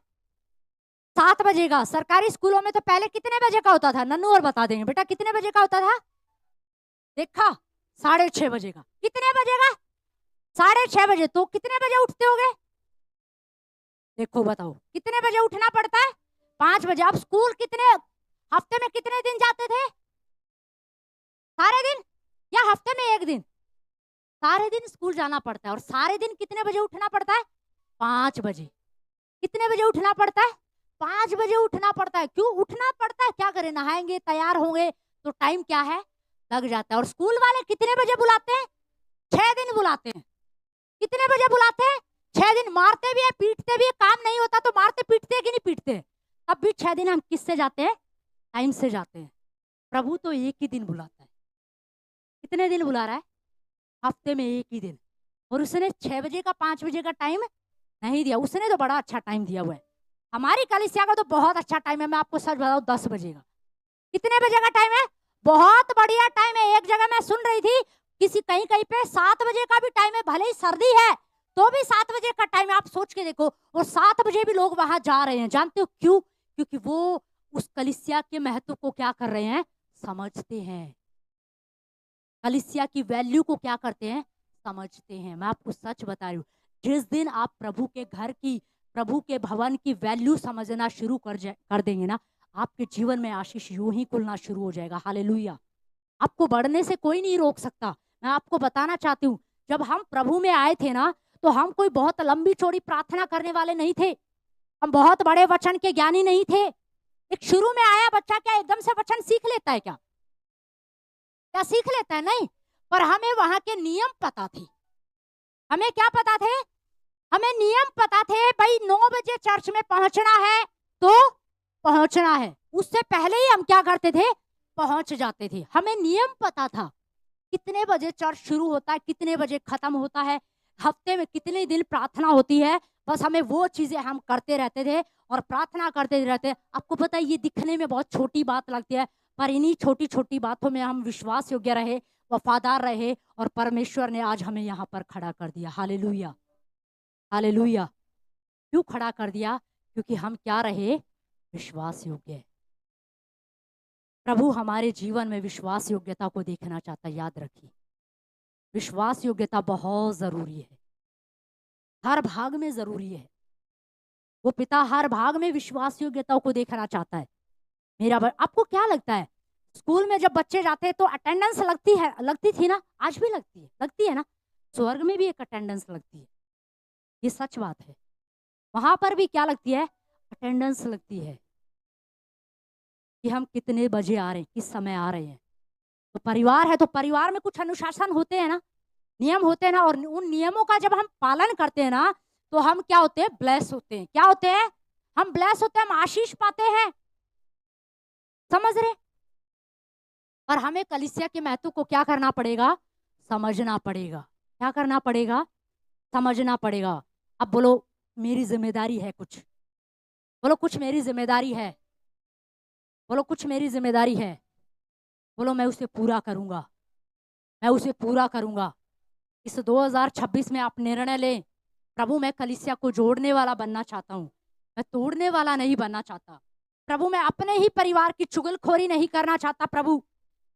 7 बजे का। सरकारी स्कूलों में तो पहले कितने बजे का होता था? नन्नू और बता देंगे बेटा कितने बजे का होता था? देखा, 6:30 बजे का। कितने बजे का? 6:30 बजे। तो कितने बजे उठते होगे? देखो बताओ कितने बजे उठना पड़ता है? 5 बजे। आप स्कूल कितने हफ्ते में कितने दिन जाते थे? सारे दिन या हफ्ते में एक दिन? सारे दिन स्कूल जाना पड़ता है। और सारे दिन कितने बजे उठना पड़ता है? 5 बजे। कितने बजे उठना पड़ता है? 5 बजे उठना पड़ता है। क्यों उठना पड़ता है? क्या करें? नहाएंगे, तैयार होंगे, तो टाइम क्या है? लग जाता है। और स्कूल वाले कितने बजे बुलाते हैं? 6 दिन बुलाते हैं। कितने बजे बुलाते हैं? 6 दिन। मारते भी है, पीटते भी है। काम नहीं होता तो मारते पीटते कि नहीं पीटते? अब भी 6 दिन हम किससे जाते हैं? टाइम से जाते हैं। प्रभु तो एक ही दिन बुलाता है। कितने दिन बुला रहा है? हफ्ते में एक ही दिन। और उसने 6 बजे का 5 बजे का टाइम नहीं दिया। उसने तो बड़ा अच्छा टाइम दिया हुआ है। हमारी कलीसिया का तो बहुत अच्छा टाइम है। मैं आपको सच बताऊं, 10 बजे का। कितने बजे का टाइम है? बहुत बढ़िया टाइम है। एक जगह मैं सुन रही थी, किसी कहीं कहीं पे 7 बजे का भी टाइम है। भले ही सर्दी है तो भी 7 बजे का टाइम है। आप सोच के देखो। और 7 बजे भी लोग वहां जा रहे हैं। जानते हो क्यों? क्योंकि वो उस कलीसिया के महत्व को क्या कर रहे हैं? समझते हैं। कलीसिया की वैल्यू को क्या करते हैं? समझते हैं। मैं आपको सच बता रही हूँ, जिस दिन आप प्रभु के घर की, प्रभु के भवन की वैल्यू समझना शुरू कर देंगे ना, आपके जीवन में आशीष यूं ही खुलना शुरू हो जाएगा। हालेलुया। आपको बढ़ने से कोई नहीं रोक सकता। मैं आपको बताना चाहती हूँ, जब हम प्रभु में आए थे ना, तो हम कोई बहुत लंबी चौड़ी प्रार्थना करने वाले नहीं थे। हम बहुत बड़े वचन के ज्ञानी नहीं थे। एक शुरू में आया बच्चा क्या एकदम से वचन सीख लेता है? क्या सीख लेता है? नहीं। पर हमें वहां के नियम पता थे। हमें क्या पता थे? हमें नियम पता थे। भाई 9 बजे चर्च में पहुंचना है तो पहुंचना है। उससे पहले ही हम क्या करते थे? पहुंच जाते थे। हमें नियम पता था। कितने बजे चर्च शुरू होता है, कितने बजे खत्म होता है, हफ्ते में कितने दिन प्रार्थना होती है। बस हमें वो चीजें हम करते रहते थे और प्रार्थना करते रहते। आपको पता है ये दिखने में बहुत छोटी बात लगती है, पर इन्हीं छोटी छोटी बातों में हम विश्वास योग्य रहे, वफादार रहे और परमेश्वर ने आज हमें यहाँ पर खड़ा कर दिया। Hallelujah, hallelujah. क्यों खड़ा कर दिया? क्योंकि हम क्या रहे? विश्वास योग्य। प्रभु हमारे जीवन में विश्वास योग्यता को देखना चाहता है। याद रखिए, विश्वास योग्यता बहुत जरूरी है, हर भाग में जरूरी है। वो पिता हर भाग में विश्वास योग्यता को देखना चाहता है। आपको क्या लगता है, स्कूल में जब बच्चे जाते हैं तो अटेंडेंस लगती थी ना? आज भी लगती है ना? स्वर्ग में भी एक अटेंडेंस लगती है, ये सच बात है। वहां पर भी क्या लगती है? अटेंडेंस लगती है कि हम कितने बजे आ रहे हैं, किस समय आ रहे हैं। तो परिवार है तो परिवार में कुछ अनुशासन होते हैं ना, नियम होते हैं ना, और उन नियमों का जब हम पालन करते हैं ना तो हम क्या होते हैं? ब्लेस होते हैं। क्या होते हैं? हम ब्लेस होते हैं, हम आशीष पाते हैं। समझ रहे? और हमें कलीसिया के महत्व को क्या करना पड़ेगा? समझना पड़ेगा। क्या करना पड़ेगा? समझना पड़ेगा। अब बोलो मेरी जिम्मेदारी है कुछ, बोलो कुछ मेरी जिम्मेदारी है, बोलो कुछ मेरी जिम्मेदारी है, बोलो मैं उसे पूरा करूंगा, मैं उसे पूरा करूंगा। इस 2026 में आप निर्णय लें, प्रभु मैं कलीसिया को जोड़ने वाला बनना चाहता हूँ, मैं तोड़ने वाला नहीं बनना चाहता। प्रभु मैं अपने ही परिवार की चुगलखोरी नहीं करना चाहता। प्रभु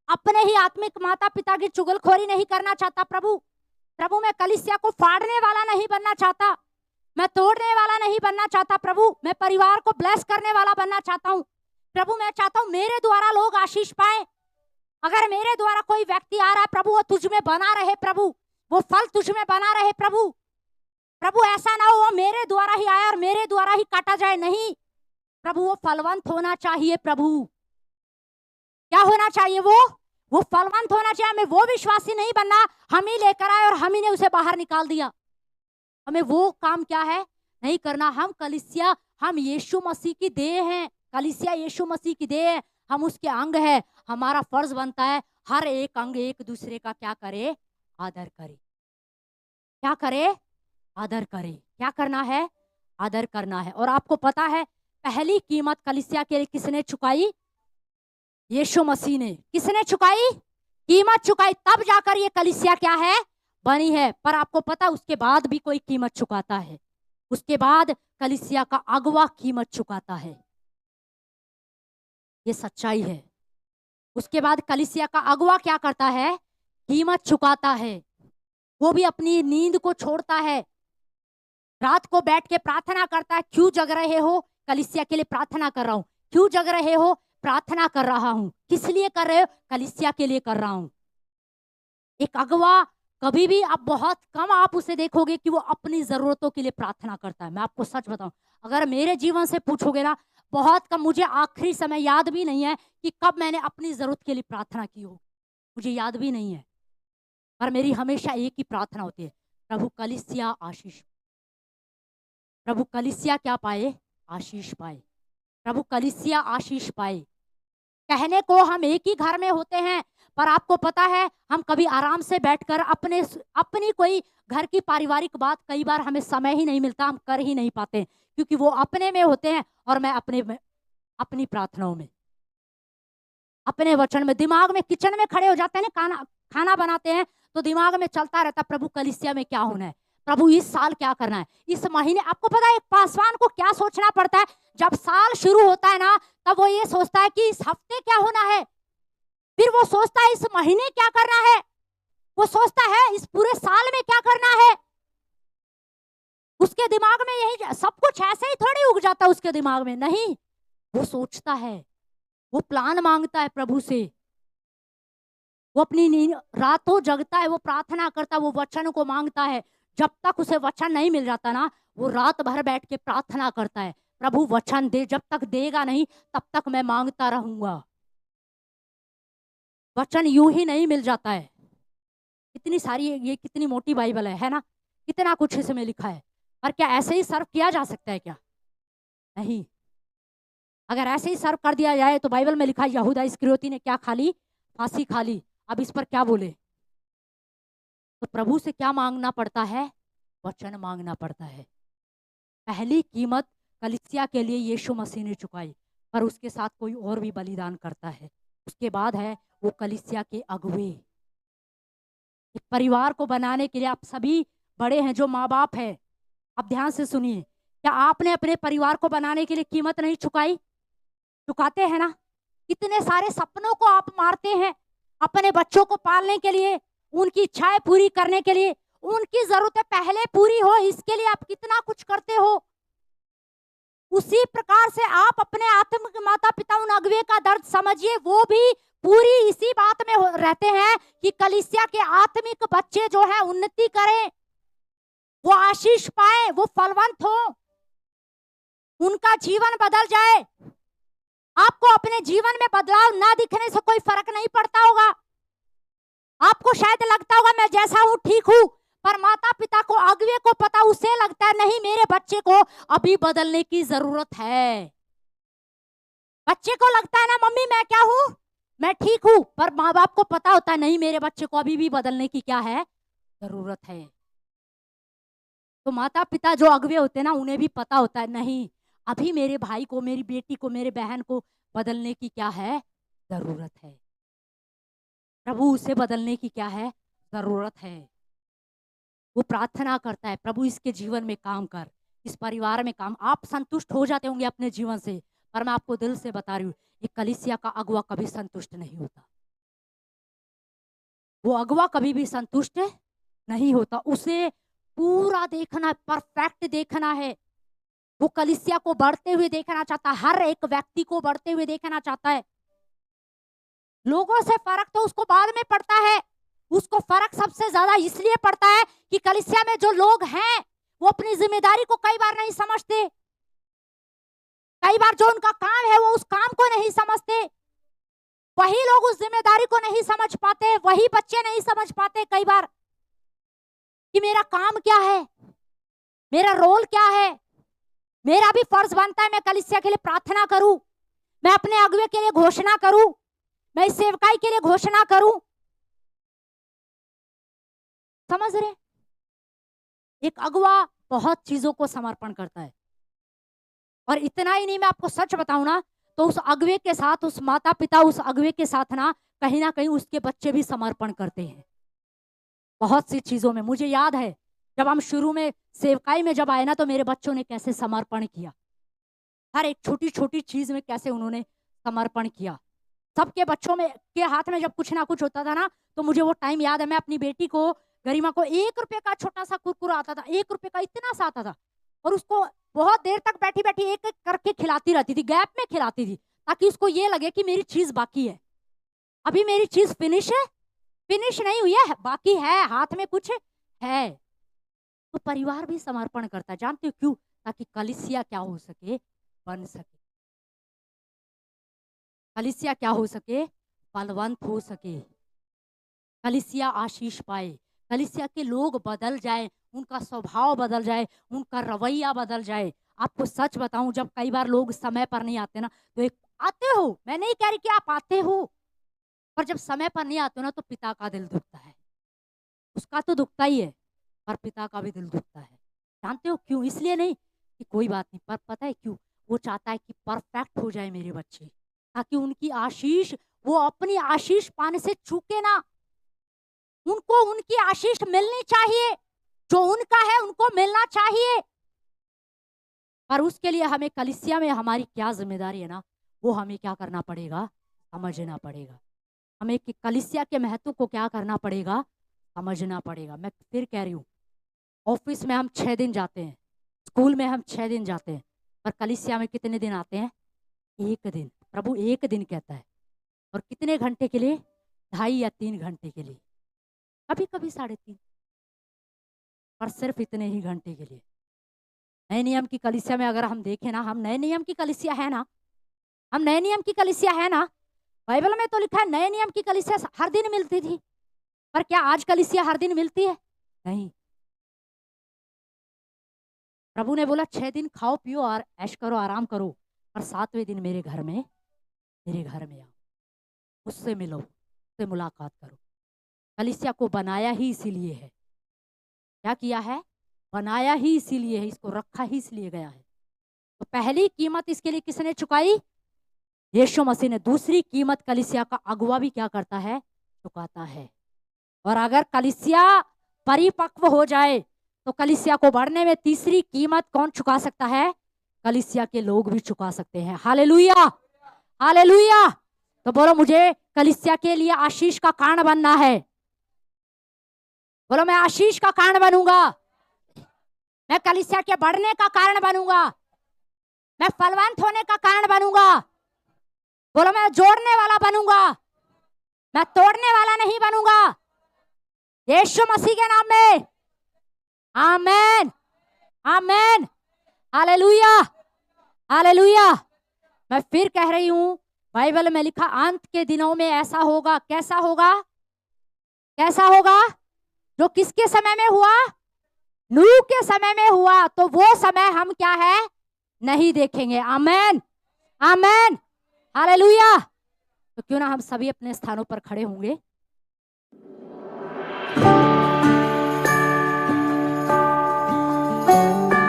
अपने ही आत्मिक माता पिता की चुगलखोरी नहीं करना चाहता। प्रभु मैं कलीसिया को फाड़ने वाला नहीं बनना चाहता, मैं तोड़ने वाला नहीं बनना चाहता। प्रभु मैं परिवार को ब्लेस करने वाला बनना चाहता हूँ। प्रभु मैं चाहता हूँ मेरे द्वारा लोग आशीष पाए। अगर मेरे द्वारा कोई व्यक्ति आ रहा है प्रभु, वो तुझ में बना रहे। प्रभु वो फल तुझ में बना रहे। प्रभु ऐसा ना हो वो मेरे द्वारा ही आया और मेरे द्वारा ही काटा जाए। नहीं प्रभु, वो फलवंत होना चाहिए। प्रभु क्या होना चाहिए? वो फलवंत होना चाहिए। हमें वो विश्वासी नहीं बनना हम ही लेकर आए और हम ही ने उसे बाहर निकाल दिया। हमें वो काम क्या है? नहीं करना। हम कलीसिया, हम यीशु मसीह की देह हैं। कलीसिया यीशु मसीह की देह है, हम उसके अंग है। हमारा फर्ज बनता है हर एक अंग एक दूसरे का क्या करे? आदर करे। क्या करे? आदर करे। क्या करना है? आदर करना है। और आपको पता है पहली कीमत कलीसिया के लिए किसने चुकाई? यीशु मसीह ने। किसने चुकाई? कीमत चुकाई, तब जाकर ये कलीसिया क्या है? बनी है। पर आपको पता उसके बाद भी कोई कीमत चुकाता है। उसके बाद कलीसिया का अगुवा कीमत चुकाता है। ये सच्चाई है। उसके बाद कलीसिया का अगुवा क्या करता है? कीमत चुकाता है। वो भी अपनी नींद को छोड़ता है, रात को बैठ के प्रार्थना करता है। क्यों जग रहे हो? कलीसिया के लिए प्रार्थना कर रहा हूं। क्यों जग रहे हो? प्रार्थना कर रहा हूं। किस लिए कर रहे हो? कलीसिया के लिए कर रहा हूं। एक अगुवा कभी भी आप बहुत कम आप उसे देखोगे कि वो अपनी जरूरतों के लिए प्रार्थना करता है। मैं आपको सच बताऊं, अगर मेरे जीवन से पूछोगे ना, बहुत कम, मुझे आखिरी समय याद भी नहीं है कि कब मैंने अपनी जरूरत के लिए प्रार्थना की हो, मुझे याद भी नहीं है। पर मेरी हमेशा एक ही प्रार्थना होती है, प्रभु कलीसिया आशीष, प्रभु कलीसिया क्या पाए? आशीष पाए। प्रभु कलीसिया आशीष पाए। कहने को हम एक ही घर में होते हैं, पर आपको पता है हम कभी आराम से बैठकर अपनी कोई घर की पारिवारिक बात, कई बार हमें समय ही नहीं मिलता, हम कर ही नहीं पाते, क्योंकि वो अपने में होते हैं और मैं अपने में, अपनी प्रार्थनाओं में, अपने वचन में। दिमाग में किचन में खड़े हो जाते हैं ना, खाना बनाते हैं तो दिमाग में चलता रहता, प्रभु कलीसिया में क्या होना है, प्रभु इस साल क्या करना है, इस महीने। आपको पता है एक पासवान को क्या सोचना पड़ता है? जब साल शुरू होता है ना, तब वो ये सोचता है कि इस हफ्ते क्या होना है, फिर वो सोचता है इस महीने क्या करना है, वो सोचता है इस पूरे साल में क्या करना है। उसके दिमाग में यही सब कुछ ऐसे ही थोड़ी उग जाता है उसके दिमाग में, नहीं, वो सोचता है, वो प्लान मांगता है प्रभु से, वो अपनी नींद रातों जगता है, वो प्रार्थना करता है, वो वचन को मांगता है। जब तक उसे वचन नहीं मिल जाता ना, वो रात भर बैठ के प्रार्थना करता है, प्रभु वचन दे, जब तक देगा नहीं तब तक मैं मांगता रहूंगा। वचन यूं ही नहीं मिल जाता है। इतनी सारी, ये कितनी मोटी बाइबल है ना, कितना कुछ इसमें लिखा है, पर क्या ऐसे ही सर्व किया जा सकता है क्या? नहीं। अगर ऐसे ही सर्व कर दिया जाए तो बाइबल में लिखा है यहूदा इस्करियोती ने क्या खा ली? फांसी खा ली। अब इस पर क्या बोले? तो प्रभु से क्या मांगना पड़ता है? वचन मांगना पड़ता है। पहली कीमत कलीसिया के लिए यीशु मसीह ने चुकाई, पर उसके साथ कोई और भी बलिदान करता है। उसके बाद है वो कलीसिया के अगुवे। एक परिवार को बनाने के लिए आप सभी बड़े हैं जो माँ बाप हैं, आप ध्यान से सुनिए, क्या आपने अपने परिवार को बनाने के लिए कीमत नहीं चुकाई? चुकाते हैं ना। इतने सारे सपनों को आप मारते हैं अपने बच्चों को पालने के लिए, उनकी इच्छाएं पूरी करने के लिए, उनकी जरूरतें पहले पूरी हो इसके लिए आप कितना कुछ करते हो। उसी प्रकार से आप अपने आत्मिक माता पिता उन अगुवे का दर्द समझिए, वो भी पूरी इसी बात में रहते हैं कि कलीसिया के आत्मिक बच्चे जो है उन्नति करें, वो आशीष पाए, वो फलवंत हो, उनका जीवन बदल जाए। आपको अपने जीवन में बदलाव ना दिखने से कोई फर्क नहीं पड़ता होगा। आपको शायद लगता होगा मैं जैसा हूं ठीक हूं, पर माता पिता को अगुवे को पता, उसे लगता है नहीं मेरे बच्चे को अभी बदलने की जरूरत है। बच्चे को लगता है ना मम्मी मैं क्या हूं, मैं ठीक हूं, पर माँ बाप को पता होता है नहीं मेरे बच्चे को अभी भी बदलने की क्या है, जरूरत है। तो माता पिता जो अगुवे होते हैं ना उन्हें भी पता होता है नहीं अभी मेरे भाई को, मेरी बेटी को, मेरे बहन को बदलने की क्या है, जरूरत है। प्रभु उसे बदलने की क्या है, जरूरत है। वो प्रार्थना करता है प्रभु इसके जीवन में काम कर, इस परिवार में काम। आप संतुष्ट हो जाते होंगे अपने जीवन से, पर मैं आपको दिल से बता रही हूँ एक कलीसिया का अगुवा कभी संतुष्ट नहीं होता। वो अगुवा कभी भी संतुष्ट नहीं होता। उसे पूरा देखना, परफेक्ट देखना है। वो कलीसिया को बढ़ते हुए देखना चाहता है, हर एक व्यक्ति को बढ़ते हुए देखना चाहता है। लोगों से फर्क तो उसको बाद में पड़ता है, उसको फर्क सबसे ज्यादा इसलिए पड़ता है कि कलीसिया में जो लोग हैं वो अपनी जिम्मेदारी को कई बार नहीं समझते, कई बार जो उनका काम है वो उस काम को नहीं समझते। वही लोग उस जिम्मेदारी को नहीं समझ पाते, वही बच्चे नहीं समझ पाते कई बार कि मेरा काम क्या है, मेरा रोल क्या है। मेरा भी फर्ज बनता है मैं कलीसिया के लिए प्रार्थना करूं, मैं अपने अगुवे के लिए घोषणा करूं, मैं इस सेवकाई के लिए घोषणा करूं। समझ रहे? एक अगुवा बहुत चीजों को समर्पण करता है। और इतना ही नहीं, मैं आपको सच बताऊं ना तो उस अगुवे के साथ, उस माता पिता उस अगुवे के साथ ना कहीं उसके बच्चे भी समर्पण करते हैं बहुत सी चीजों में। मुझे याद है जब हम शुरू में सेवकाई में जब आए ना तो मेरे बच्चों ने कैसे समर्पण किया, हर एक छोटी छोटी चीज में कैसे उन्होंने समर्पण किया। सबके बच्चों में के हाथ में जब कुछ ना कुछ होता था ना तो मुझे वो टाइम याद है। मैं अपनी बेटी को, गरिमा को, 1 रुपए का छोटा सा कुरकुरा आता था, 1 रुपए का इतना सा आता था, और उसको बहुत देर तक बैठी बैठी एक एक करके खिलाती रहती थी, गैप में खिलाती थी, ताकि उसको ये लगे कि मेरी चीज बाकी है, अभी मेरी चीज फिनिश है, फिनिश नहीं हुई है, बाकी है, हाथ में कुछ है। तो परिवार भी समर्पण करता है, जानते हो क्यों? ताकि कलीसिया क्या हो सके, बन सके, कलीसिया क्या हो सके, बलवंत हो सके, कलीसिया आशीष पाए, कलीसिया के लोग बदल जाए, उनका स्वभाव बदल जाए, उनका रवैया बदल जाए। आपको सच बताऊं जब कई बार लोग समय पर नहीं आते ना तो एक आते हो, मैं नहीं कह रही कि आप आते हो, पर जब समय पर नहीं आते हो ना तो पिता का दिल दुखता है। उसका तो दुखता ही है पर पिता का भी दिल दुखता है। जानते हो क्यों? इसलिए नहीं कि कोई बात नहीं, पर पता है क्यों? वो चाहता है कि परफेक्ट हो जाए मेरे बच्चे, ताकि उनकी आशीष, वो अपनी आशीष पाने से चूके ना। उनको उनकी आशीष मिलनी चाहिए, जो उनका है उनको मिलना चाहिए। पर उसके लिए हमें कलीसिया में हमारी क्या जिम्मेदारी है ना, वो हमें क्या करना पड़ेगा, समझना पड़ेगा। हमें कि कलीसिया के महत्व को क्या करना पड़ेगा, समझना पड़ेगा। मैं फिर कह रही हूँ, ऑफिस में हम 6 दिन जाते हैं, स्कूल में हम 6 दिन जाते हैं, पर कलीसिया में कितने दिन आते हैं? 1 दिन। प्रभु 1 दिन कहता है, और कितने घंटे के लिए? 2.5 या 3 घंटे के लिए, कभी कभी 3.5, पर सिर्फ इतने ही घंटे के लिए। नए नियम की कलीसिया में अगर हम देखें ना, हम नए नियम की कलीसिया है ना, हम नए नियम की कलीसिया है ना। बाइबल में तो लिखा है नए नियम की कलीसिया हर दिन मिलती थी, पर क्या आज कलीसिया हर दिन मिलती है? नहीं। प्रभु ने बोला 6 दिन खाओ पियो और ऐश करो, आराम करो, पर 7वें दिन मेरे घर में आओ, मुझसे मिलो, मुझसे मुलाकात करो। कलीसिया को बनाया ही इसीलिए है। क्या किया है? बनाया ही इसीलिए है, इसको रखा ही इसलिए गया है। तो पहली कीमत इसके लिए किसने चुकाई? यीशु मसीह ने। दूसरी कीमत कलीसिया का अगुवा भी क्या करता है? चुकाता है। और अगर कलीसिया परिपक्व हो जाए तो कलीसिया को बढ़ने में तीसरी कीमत कौन चुका सकता है? कलीसिया के लोग भी चुका सकते हैं। Hallelujah, hallelujah. तो बोलो, मुझे कलीसिया के लिए आशीष का कारण बनना है। बोलो, मैं आशीष का कारण बनूंगा, मैं कलीसिया के बढ़ने का कारण बनूंगा, मैं फलवंत होने का कारण बनूंगा। बोलो, मैं जोड़ने वाला बनूंगा, मैं तोड़ने वाला नहीं बनूंगा। यीशु मसीह के नाम में आमेन, आमेन, हालेलुया, हालेलुया। मैं फिर कह रही हूं, बाइबल में लिखा अंत के दिनों में ऐसा होगा। कैसा होगा? कैसा होगा? जो किसके समय में हुआ? नूह के समय में हुआ। तो वो समय हम क्या है? नहीं देखेंगे। आमेन, आमेन, हालेलुया। तो क्यों ना हम सभी अपने स्थानों पर खड़े होंगे।